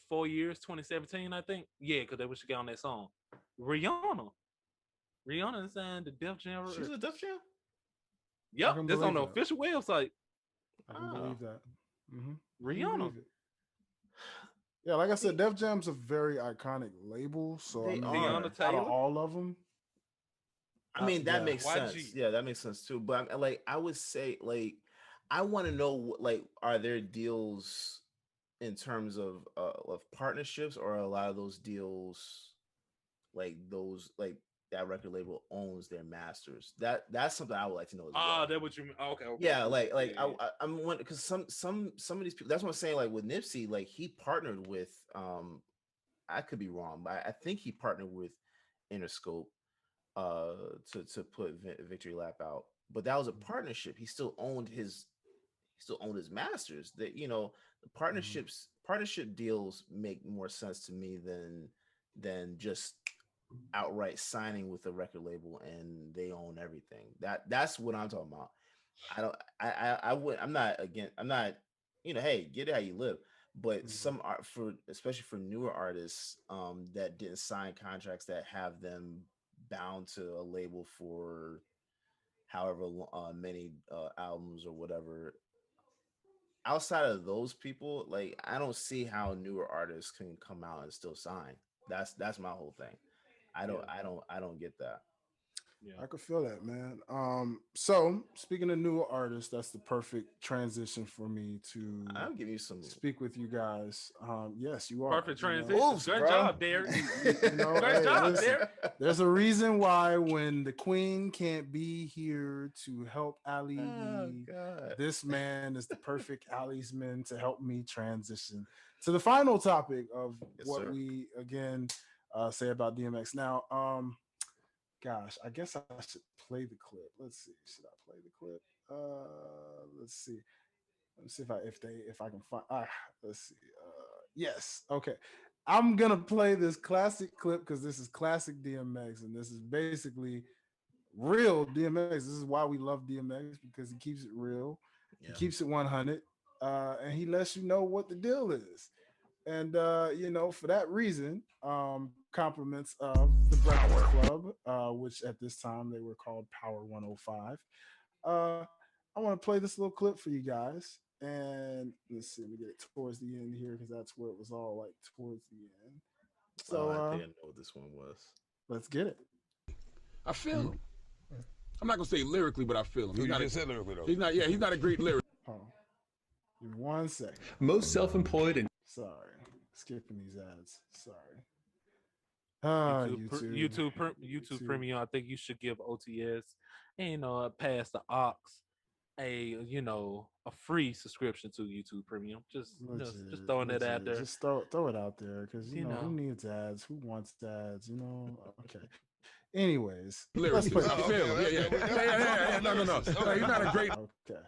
4 years, 2017, I think. Yeah, because they wish to get on that song. Rihanna signed the Def Jam. She's a Def Jam. Yep, can this on the believe that. official website. I can believe that. Rihanna. Yeah, like I said, Def Jam's a very iconic label. So They I mean, are. out of Taylor? all of them, I mean, that yeah. makes YG. sense. Yeah, that makes sense too. But like, I would say, like, I want to know, like, are there deals in terms of partnerships, or a lot of those deals, like that record label owns their masters? That's something I would like to know as well. That what you mean? Okay. Yeah, like I'm wondering, because some of these people. That's what I'm saying. Like with Nipsey, like he partnered with I could be wrong, but I think he partnered with Interscope to put Victory Lap out. But that was a partnership. He still owned his masters. That, you know, the partnership deals make more sense to me than just outright signing with a record label and they own everything. That's what I'm talking about. I'm not, you know, hey, get it how you live. But some art, especially for newer artists that didn't sign contracts that have them bound to a label for however many albums or whatever. Outside of those people, like, I don't see how newer artists can come out and still sign. That's my whole thing. I don't get that. Yeah. I could feel that, man. So speaking of newer artists, that's the perfect transition for me to I'm giving you some speak with you guys. Yes, you are. Perfect you know. transition. Moves, Good bro. job, Derrick. You know, Great hey, job, listen, Derrick. there's a reason why when the queen can't be here to help Ali, Oh, God. this man is the perfect Ali'sman to help me transition to the final topic of Yes, what sir. we again say about DMX. Now, gosh, I guess I should play the clip. Let's see. Should I play the clip? Let's see. Let's see if I can find. Let's see. Yes. Okay. I'm gonna play this classic clip because this is classic DMX, and this is basically real DMX. This is why we love DMX, because he keeps it real. Yeah. He keeps it 100, and he lets you know what the deal is. And you know, for that reason, compliments of the Breakfast Club, which at this time they were called Power 105. I want to play this little clip for you guys, and let's see, let me get it towards the end here because that's where it was all like towards the end. So I didn't know what this one was. let's get it. I feel him. I'm not gonna say lyrically, but I feel him. You just said lyrically though. He's not. Yeah, he's not a great lyricist. Hold on. Give me 1 second. Most self-employed and Sorry, skipping these ads. Sorry. YouTube Premium. I think you should give OTS and pass the aux a free subscription to YouTube Premium. Just throwing that out there. Just throw it out there because you know who know. needs ads, who wants ads, you know. Okay. Anyways, Lyricist. let's I play. feel him. Yeah. No. No, he's not a great Okay.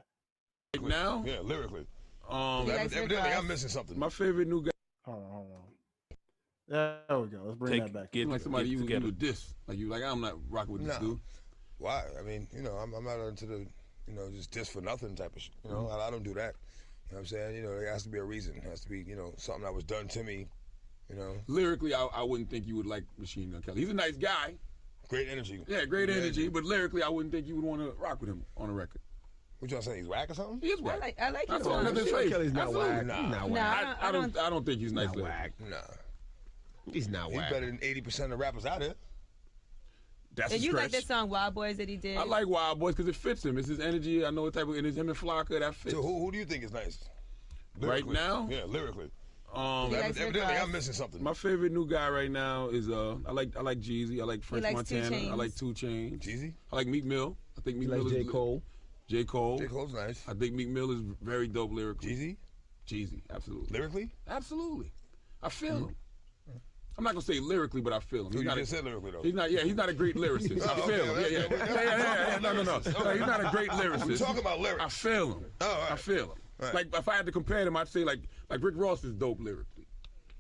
now. Yeah, lyrically. Evidently, I'm missing something. My favorite new guy. Hold on. There we go. Let's bring that back. Like somebody you would diss. Like I'm not rocking with this dude. Why? I mean, you know, I'm not into the, you know, just diss for nothing type of shit. You know, I don't do that. You know what I'm saying? You know, there has to be a reason. It has to be, you know, something that was done to me, you know. Lyrically, I wouldn't think you would like Machine Gun Kelly. He's a nice guy. Great energy. Yeah, great energy. But lyrically, I wouldn't think you would want to rock with him on a record. What y'all saying? He's whack or something? He is whack. I like That's his all. songs. Nothing fake. Kelly's not Absolutely. whack. Nah. He's not Nah, whack. I don't think he's nice. Not whack. Nah. He's not He's whack. better than 80% of the rappers out here. That's And a you stretch. like that song Wild Boys that he did? I like Wild Boys because it fits him. It's his energy. I know what type of energy him and Flocka that fits. So who do you think is nice? Right now? Yeah, lyrically. He likes Evidently, Rick Ross. I'm missing something. My favorite new guy right now is I like Jeezy. I like French likes 2 Montana. I Chainz. like 2 Chainz. Jeezy? I like Meek Mill. I think He Meek likes Mill is J. Cole. J. Cole. J. Cole's nice. I think Meek Mill is very dope lyrically. Jeezy? Jeezy, absolutely. Lyrically? Absolutely. I feel him. I'm not gonna say lyrically, but I feel him. You just said lyrically though. He's not a great lyricist. I feel him. Yeah. No. He's not a great lyricist. We're talking about lyrics. I feel him. Oh, all right. I feel him. Right. Like if I had to compare them, I'd say like Rick Ross is dope lyrically.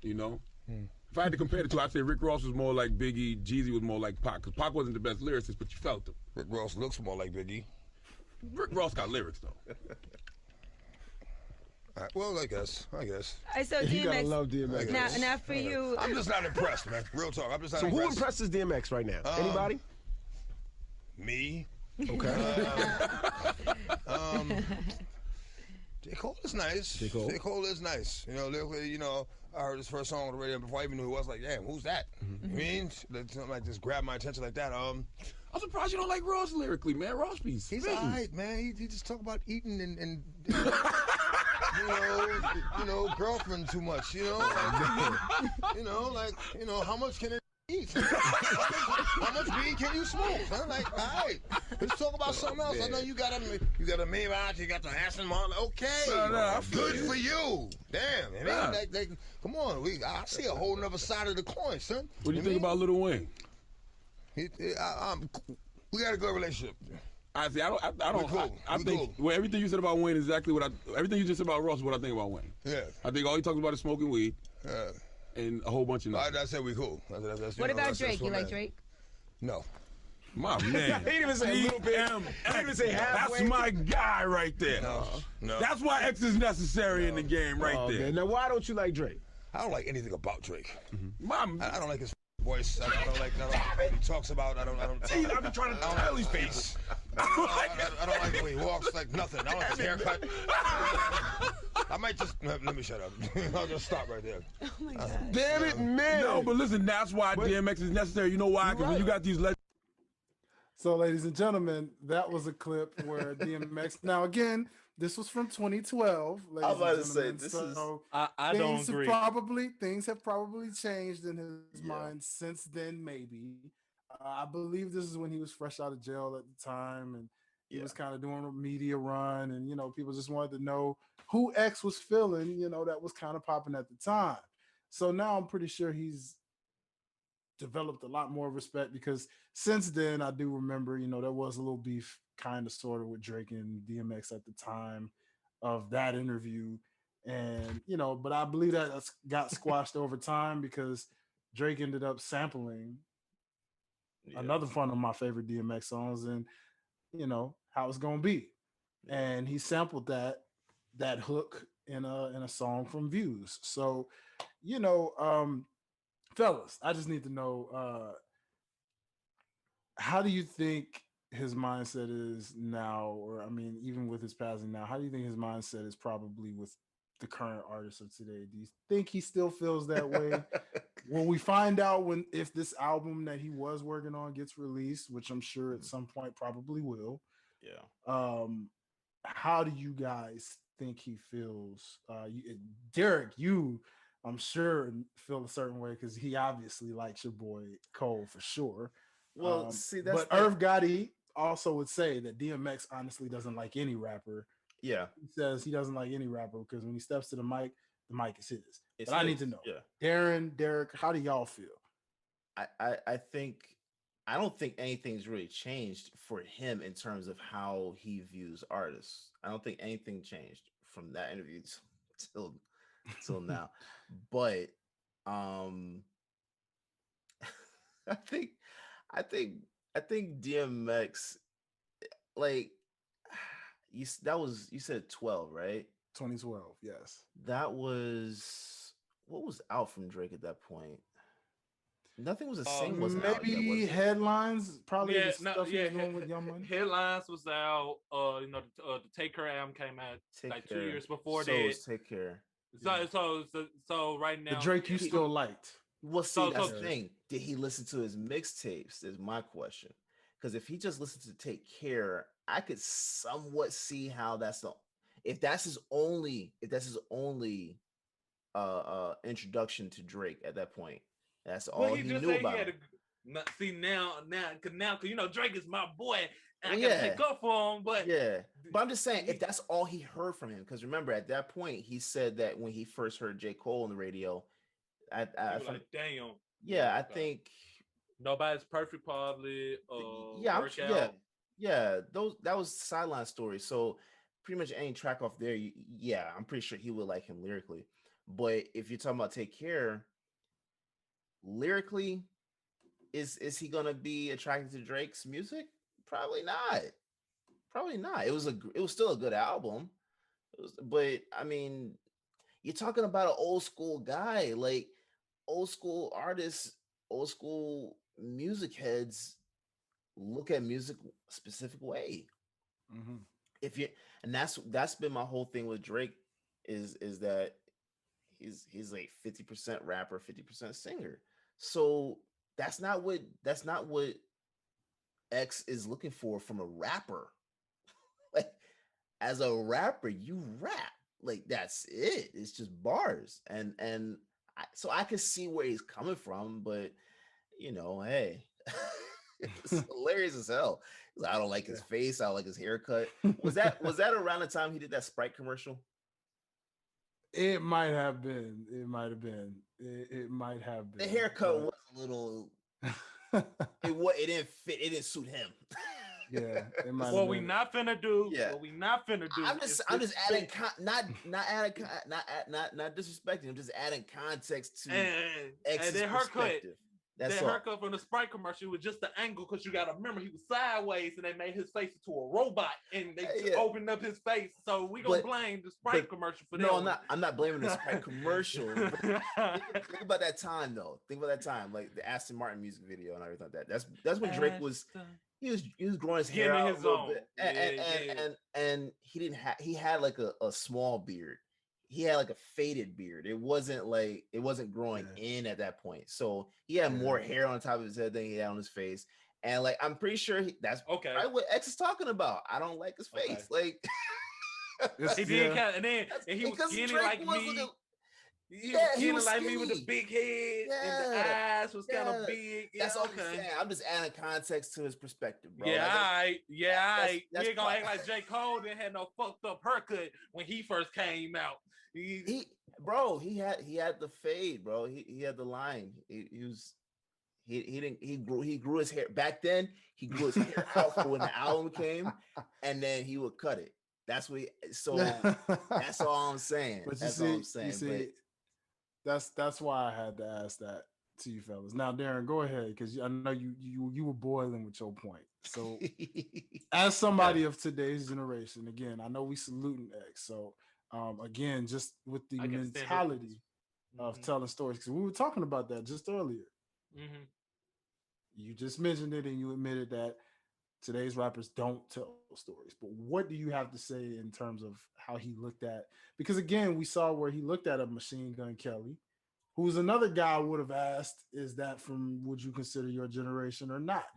You know? If I had to compare the two, I'd say Rick Ross was more like Biggie, Jeezy was more like Pac. Because Pac wasn't the best lyricist, but you felt him. Rick Ross looks more like Biggie. Rick Ross got lyrics though. All right, well, I guess. I so You gotta DMX. love DMX. Now for you, I'm just not impressed, man. Real talk. I'm just not So who impressed. impresses DMX right now? Anybody? Me. Okay. J. Cole is nice. J. Cole is nice. You know, lyrically, you know, I heard his first song on the radio before I even knew who it was. Like, damn, who's that? Mm-hmm. You mean something like just grabbed my attention like that. I'm surprised you don't like Ross lyrically, man. Ross be He's spitting. all right, man. He just talk about eating and you know, girlfriend too much. You know, how much can it eat? How much weed can you smoke? I'm like, all right, let's talk about something else. I know you got a Maybach, you got the Aston Martin. Okay, good for you. Damn, man. Like, come on, I see a whole nother side of the coin, son. What do you think about Lil Wayne? We got a good relationship. I see. I don't. Cool. I think well, everything you said about Wayne is exactly what everything you just said about Ross is what I think about Wayne. Yeah. I think all he talks about is smoking weed. Yeah. And a whole bunch of nothing. I said we cool. What about Drake? You like Drake? No. My man. He didn't even say a little bit. He didn't even say halfway. That's my guy right there. No. That's why X is necessary in the game right there. Okay. Now, why don't you like Drake? I don't like anything about Drake. My, I don't like his voice. I don't like what he talks about. I don't. I've been trying to tell his face. I don't like the way he walks. Like nothing. I don't like his haircut. I might just let me shut up. I'll just stop right there. Oh my God. Damn it, man. No, but listen, that's why DMX is necessary. You know why? Because when you got these So, ladies and gentlemen, that was a clip where DMX. Now, again, this was from 2012. I was about to say this is. I don't agree. Things have probably changed in his mind since then. Maybe I believe this is when he was fresh out of jail at the time, and he was kind of doing a media run, and people just wanted to know who X was feeling. That was kind of popping at the time. So now I'm pretty sure he's developed a lot more respect, because since then I do remember there was a little beef kind of sort of with Drake and DMX at the time of that interview, and but I believe that that's got squashed over time, because Drake ended up sampling another one of my favorite DMX songs, and How It's Gonna Be, and he sampled that hook in a song from Views. So fellas, I just need to know, how do you think his mindset is now, or I mean, even with his passing now, how do you think his mindset is probably with the current artists of today? Do you think he still feels that way? Will we find out if this album that he was working on gets released, which I'm sure at some point probably will? Yeah. How do you guys think he feels? Derrick, I'm sure feel a certain way, because he obviously likes your boy Cole for sure. Well, see, that's but Irv Gotti also would say that DMX honestly doesn't like any rapper. Yeah, he says he doesn't like any rapper because when he steps to the mic is his. But I need to know. Yeah, Darron, Derrick, how do y'all feel? I don't think anything's really changed for him in terms of how he views artists. I don't think anything changed from that interview till now. But I think DMX, like, you said 12, right? 2012, yes. That was what was out from Drake at that point. Nothing was a single. Wasn't out yet, was it? Headlines, probably. The stuff he was doing with Young Money. Headlines was out. The Take Care album came out 2 years before that. Take Care. So right now, the Drake you still liked. Well, see, that's the thing. Did he listen to his mixtapes? Is my question. Because if he just listened to Take Care, I could somewhat see how if that's his only introduction to Drake at that point. That's all he knew about. Because Drake is my boy, and I gotta take up for him. But I'm just saying, if that's all he heard from him, because remember at that point he said that when he first heard J. Cole on the radio, I like, damn. Yeah, I think Nobody's Perfect probably. That was sideline stories. So pretty much any track off there, I'm pretty sure he would like him lyrically. But if you're talking about Take Care, lyrically, is he gonna be attracted to Drake's music? Probably not. It was still a good album, But I mean, you're talking about an old school guy, like old school artists, old school music heads look at music a specific way. Mm-hmm. If you and that's been my whole thing with Drake is that he's like 50% rapper, 50% singer. So that's not what X is looking for from a rapper. Like as a rapper, you rap. Like that's it. It's just bars. So I can see where he's coming from, but hey, it's hilarious as hell. He's like, I don't like his face. I don't like his haircut. Was that around the time he did that Sprite commercial? It might have been. It might have been. It might have been. The haircut was a little. It didn't fit. It didn't suit him. Yeah. It might What have we been. not finna do. Yeah. What we not finna do. I'm just adding not disrespecting. I'm just adding context to X's that haircut. perspective. That's That all. haircut from the Sprite commercial was just the angle because you got to remember he was sideways and they made his face into a robot and they opened up his face. So we gonna blame the Sprite commercial for that. No, I'm not blaming the Sprite commercial. Think about that time though. Think about that time, like the Aston Martin music video and everything like that. That's when Drake was he was growing his hair out a little bit, and he had like a small beard. He had like a faded beard. It wasn't growing in at that point. So he had more hair on top of his head than he had on his face. And like I'm pretty sure that's right what X is talking about. I don't like his face. Like he did kind of, and he was skinny like me. He was skinny like me with the big head and the eyes was kind of big. That's all I'm saying. I'm just adding context to his perspective, bro. Yeah, like, we ain't gonna act like J. Cole didn't have no fucked up haircut when he first came out. He had the fade, bro. He had the line. He grew his hair back then. He grew his hair out for when the album came, and then he would cut it. That's what. That's all I'm saying. But that's all I'm saying. That's why I had to ask that to you fellas. Now, Darren, go ahead because I know you were boiling with your point. So, as somebody of today's generation, again, I know we saluting X. So, again, just with the mentality of telling stories, because we were talking about that just earlier. Mm-hmm. You just mentioned it and you admitted that today's rappers don't tell stories. But what do you have to say in terms of how he looked at? Because again, we saw where he looked at a Machine Gun Kelly, who's another guy I would have asked, is that from would you consider your generation or not?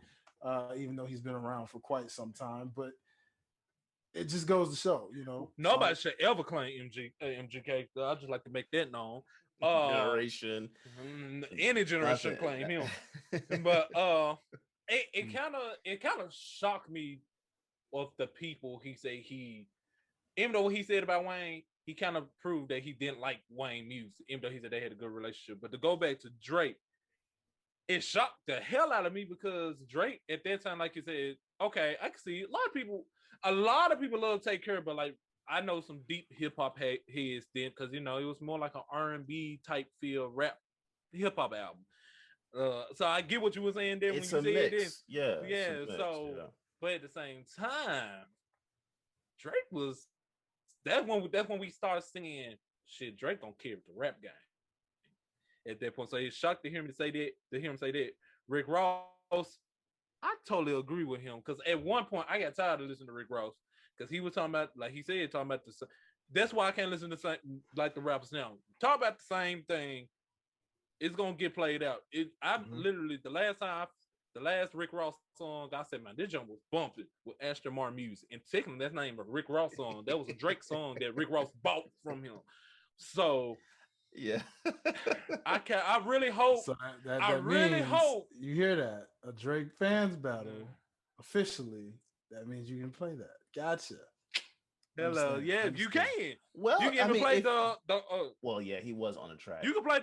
Even though he's been around for quite some time, but it just goes to show, Nobody should ever claim MGK. I'd just like to make that known. Generation, any generation claim him, but it kind of shocked me of the people even though what he said about Wayne, he kind of proved that he didn't like Wayne music, even though he said they had a good relationship. But to go back to Drake, it shocked the hell out of me because Drake at that time, like you said, okay, I can see a lot of people love Take Care, but like I know some deep hip hop heads then because it was more like an R&B type feel rap hip hop album. So I get what you were saying there when you said this. Yeah. But at the same time, Drake was that's when we started seeing shit. Drake don't care with the rap game at that point. So it's shocked to hear him say that. Rick Ross, I totally agree with him because at one point I got tired of listening to Rick Ross because he was talking about, like he said, the. That's why I can't listen to like the rappers now. Talk about the same thing. It's gonna get played out. Literally the last Rick Ross song, I said, man, this jump was bumping with Aston Martin music. And technically, that's not even a Rick Ross song. That was a Drake song that Rick Ross bought from him. So yeah, I really hope. So I really hope you hear that a Drake fans battle officially. That means you can play that. Gotcha. Hello, yeah, you can. Well, you can even play the. Well, yeah, he was on the track. You can play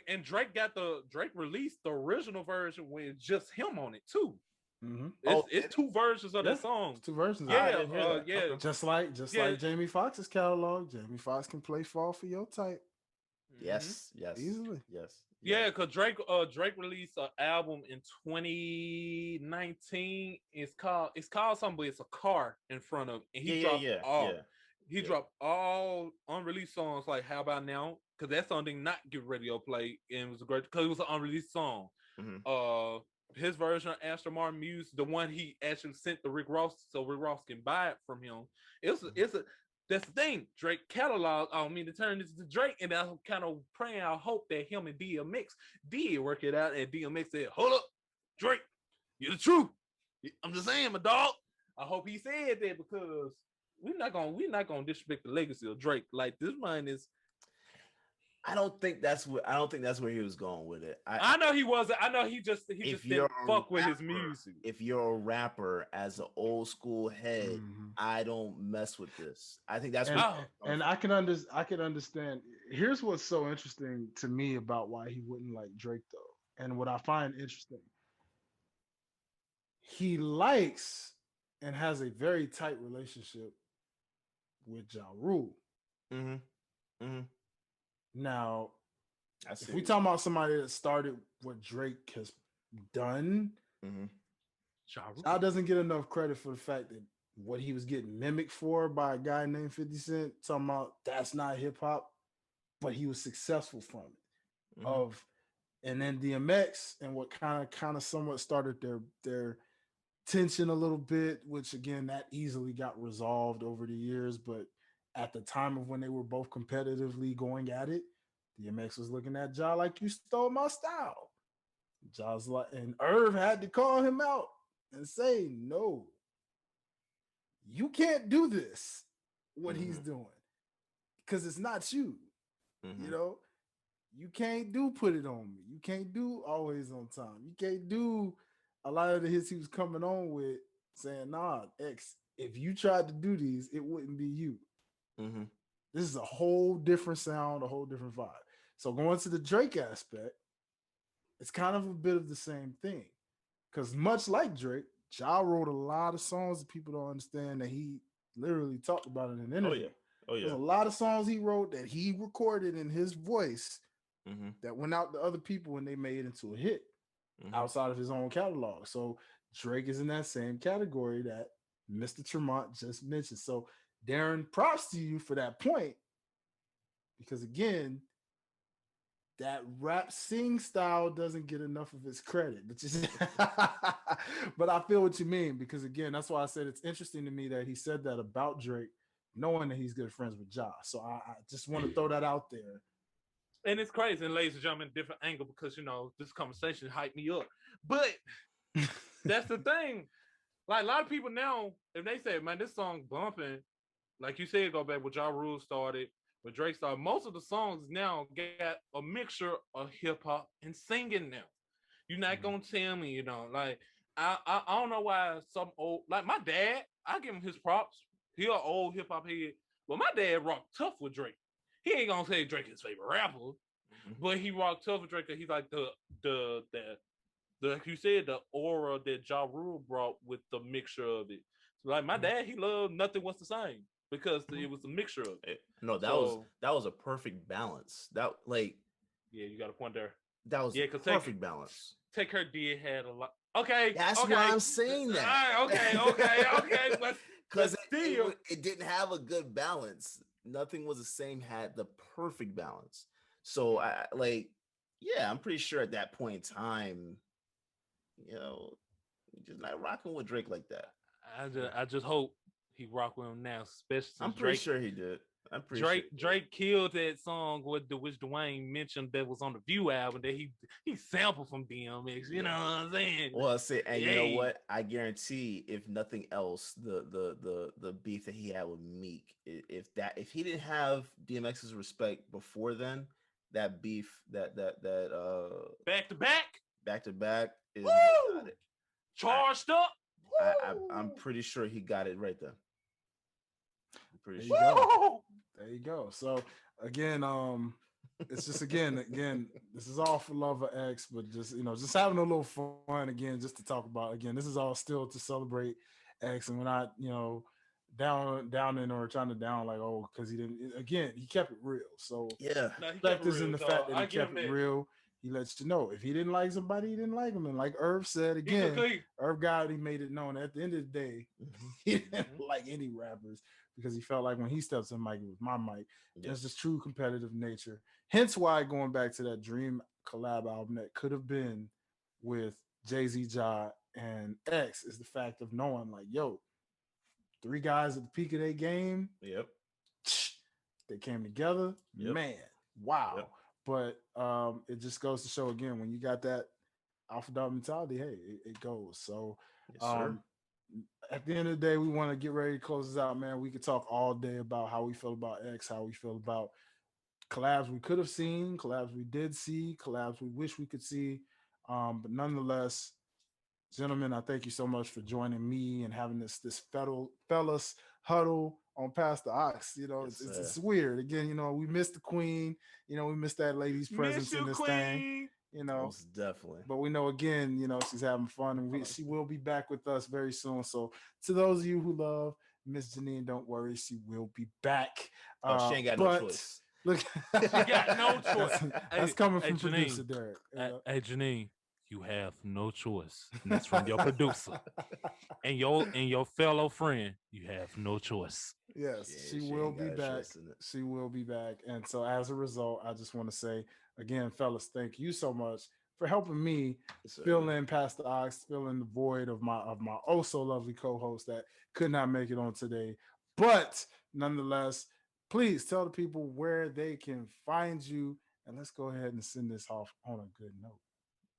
and Drake released the original version with just him on it too. Mm-hmm. It's two versions of that song. Two versions. Yeah, Okay. Just like Jamie Foxx's catalog. Jamie Foxx can play Fall for Your Type. Yes, easily. Yes. Yeah, because Drake released an album in 2019. It's called something, but it's a car in front of, and he dropped He dropped all unreleased songs like "How About Now," because that song did not get radio play, and it was a great because it was an unreleased song. Mhm. His version of Aston Martin Muse, the one he actually sent to Rick Ross, so Rick Ross can buy it from him. It's a that's the thing. Drake catalog. I don't mean to turn this to Drake, and I'm kind of praying. I hope that him and DMX did work it out, and DMX said, "Hold up, Drake, you're the truth." I'm just saying, my dog. I hope he said that because we're not gonna disrespect the legacy of Drake. Like this man is. I don't think that's where he was going with it. I know he wasn't. I know he just didn't fuck with his music. If you're a rapper as an old school head, I don't mess with this. I think that's and I can understand. Here's what's so interesting to me about why he wouldn't like Drake though, and what I find interesting. He likes and has a very tight relationship with Ja Rule. Now, if we talking about somebody that started what Drake has done, Ja doesn't get enough credit for the fact that what he was getting mimicked for by a guy named 50 Cent, talking about that's not hip hop, but he was successful from it. And then DMX and what kind of somewhat started their tension a little bit, which again that easily got resolved over the years, but at the time of when they were both competitively going at it, DMX was looking at Ja like, you stole my style. Ja's like, and Irv had to call him out and say, no, you can't do this, what he's doing, because it's not you. You know, you can't do Put It On Me. You can't do Always On Time. You can't do a lot of the hits he was coming on with saying, nah, X, if you tried to do these, it wouldn't be you. This is a whole different sound, a whole different vibe. So going to the Drake aspect, it's kind of a bit of the same thing. Because much like Drake, Ja wrote a lot of songs that people don't understand that he literally talked about in an interview. There's a lot of songs he wrote that he recorded in his voice that went out to other people and they made it into a hit outside of his own catalog. So Drake is in that same category that Mr. Tremont just mentioned. So Darren, props to you for that point, because again, that rap sing style doesn't get enough of its credit. But I feel what you mean, because again, that's why I said it's interesting to me that he said that about Drake, knowing that he's good friends with Ja. So I just want to throw that out there. And it's crazy, and ladies and gentlemen, different angle, because this conversation hyped me up. But that's the thing. Like a lot of people now, if they say, man, this song bumping, like you said, go back when Ja Rule started, when Drake started, most of the songs now got a mixture of hip hop and singing now. You're not gonna tell me, like I don't know why some old, like my dad, I give him his props. He an old hip hop head, but my dad rocked tough with Drake. He ain't gonna say Drake his favorite rapper, but he rocked tough with Drake. He's like the like you said, the aura that Ja Rule brought with the mixture of it. So like my dad, he loved Nothing Was the Same because it was a mixture of it. No, that was a perfect balance. That yeah, you got a point there. That was perfect balance. Take Her Dead had a lot. Okay, that's why I'm saying that. All right, okay, but because it didn't have a good balance. Nothing Was the Same had the perfect balance. So I'm pretty sure at that point in time, just not rocking with Drake like that. I just hope he rock with him now, especially since I'm pretty sure he did. Drake killed that song which Dwayne mentioned that was on the View album that he sampled from DMX. You know what I'm saying? Well, you know what? I guarantee, if nothing else, the beef that he had with Meek, if he didn't have DMX's respect before then, that beef that back to back is charged up. I'm pretty sure he got it right then. I'm pretty sure. There you go. So again, it's just again, this is all for love of X, but just having a little fun again, just to talk about again. This is all still to celebrate X, and we're not downing or trying to down like because he didn't. Again, he kept it real. So yeah, fact is in the fact that he kept it real. he lets you know if he didn't like somebody, he didn't like him. And like Irv said again, Irv Gotti made it known at the end of the day, he didn't like any rappers because he felt like when he steps in mic, it was my mic. There's this true competitive nature. Hence why going back to that Dream collab album that could have been with Jay-Z, Ja, and X is the fact of knowing like, yo, three guys at the peak of their game. Yep. They came together. Yep. Man, wow. Yep. But it just goes to show again, when you got that alpha dog mentality, hey, it goes. So at the end of the day, we want to get ready to close this out, man. We could talk all day about how we feel about X, how we feel about collabs we could have seen, collabs we did see, collabs we wish we could see. But nonetheless, gentlemen, I thank you so much for joining me and having this fellas huddle on Past the Ox. You know, it's weird. Again, you know, we missed the queen. You know, we missed that lady's presence in this thing. You know, most definitely. But we know, again, you know, she's having fun, and she will be back with us very soon. So to those of you who love Miss Janine, don't worry, she will be back. She ain't got no choice. Look, she got no choice. That's coming from Janine, producer Derrick. Hey, Janine, you have no choice. And that's from your producer and your fellow friend. You have no choice. Yes, she will be back. She will be back. And so as a result, I just want to say again, fellas, thank you so much for helping me fill in Past the Ox, fill in the void of my oh so lovely co-host that could not make it on today. But nonetheless, please tell the people where they can find you, and let's go ahead and send this off on a good note.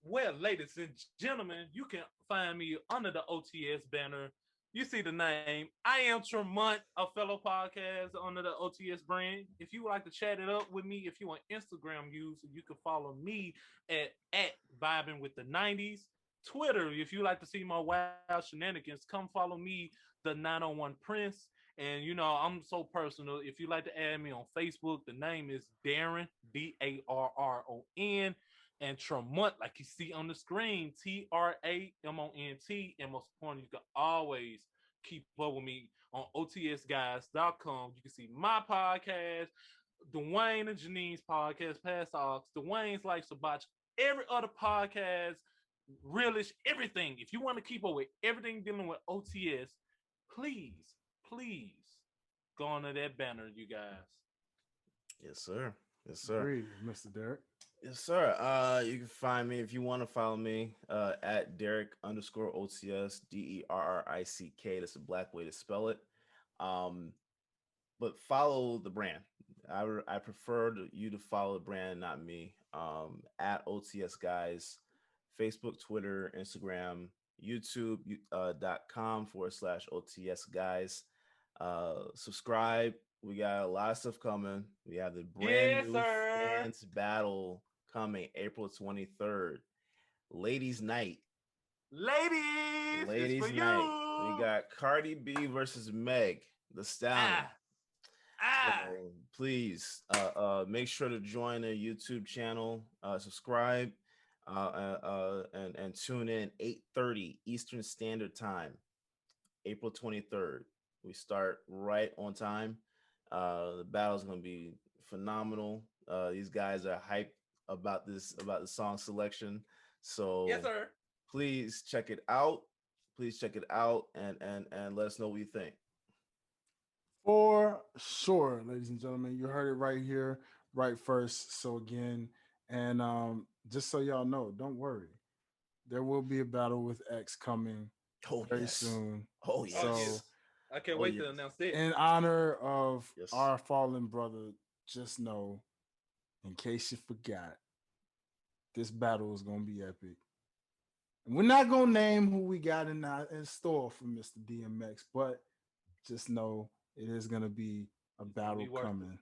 Well, ladies and gentlemen, you can find me under the OTS banner. You see the name. I am Tremont, a fellow podcast under the OTS brand. If you would like to chat it up with me, if you want Instagram user, you can follow me at Vibing with the 90s. Twitter, if you like to see my wild shenanigans, come follow me, the 901 Prince. And, you know, I'm so personal. If you like to add me on Facebook, the name is Darron, Darron. And Tremont, like you see on the screen, TRAMONT. And most important, you can always keep up with me on OTSguys.com. You can see my podcast, Dwayne and Janine's podcast, Past Ox, Dwayne's Life Sabach, every other podcast, Realish, everything. If you want to keep up with everything dealing with OTS, please go under that banner, you guys. Yes, sir. Yes, sir. Agreed, Mr. Derrick. Yes, sir. You can find me if you want to follow me at Derrick_OTS, DERRICK. That's a black way to spell it. But follow the brand. I prefer you to follow the brand, not me. At OTS Guys, Facebook, Twitter, Instagram, YouTube.com/OTS Guys. Subscribe. We got a lot of stuff coming. We have the brand new fans battle coming April 23rd. Ladies Night. Ladies Night. You. We got Cardi B versus Meg the Stallion. So please make sure to join the YouTube channel, subscribe, and tune in 8:30 Eastern Standard Time, April 23rd. We start right on time. The battle is going to be phenomenal. These guys are hyped about the song selection. So yes, sir. Please check it out. And let us know what you think. For sure, ladies and gentlemen, you heard it right here, right first. So again, and just so y'all know, don't worry, there will be a battle with X coming very soon. Oh yes. So I can't wait to announce it. In honor of our fallen brother, just know, in case you forgot, this battle is gonna be epic. And we're not gonna name who we got in store for Mr. DMX, but just know it is gonna be a battle coming.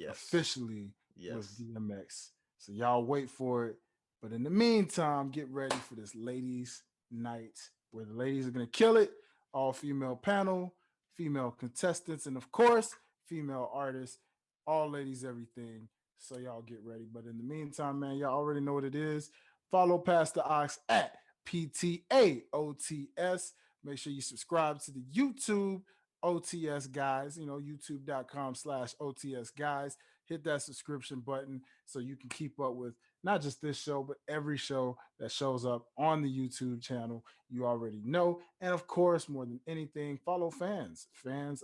Officially with DMX. So y'all wait for it. But in the meantime, get ready for this ladies' night where the ladies are gonna kill it. All female panel, female contestants, and of course, female artists, all ladies, everything. So y'all get ready. But in the meantime, man, y'all already know what it is. Follow Pastor Ox at PTAOTS. Make sure you subscribe to the YouTube OTS Guys, youtube.com/OTS Guys. Hit that subscription button so you can keep up with not just this show, but every show that shows up on the YouTube channel. You already know. And of course, more than anything, follow fans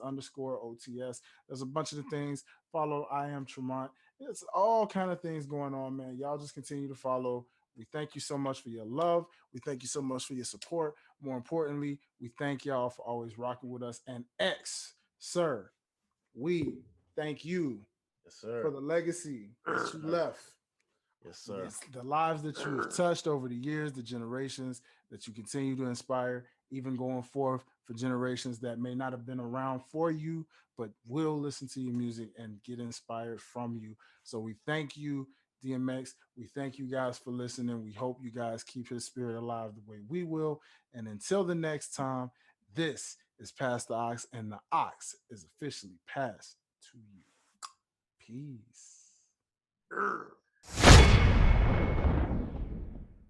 underscore OTS. There's a bunch of the things. Follow I Am Tremont. It's all kind of things going on, man. Y'all just continue to follow. We thank you so much for your love. We thank you so much for your support. More importantly, we thank y'all for always rocking with us. And X, sir, we thank you Yes, sir. for the legacy that you left. Yes, sir. Yes, the lives that you have touched over the years, the generations that you continue to inspire, even going forth for generations that may not have been around for you, but will listen to your music and get inspired from you. So we thank you, DMX. We thank you guys for listening. We hope you guys keep his spirit alive the way we will. And until the next time, this is Pass the Ox, and the Ox is officially passed to you. Peace.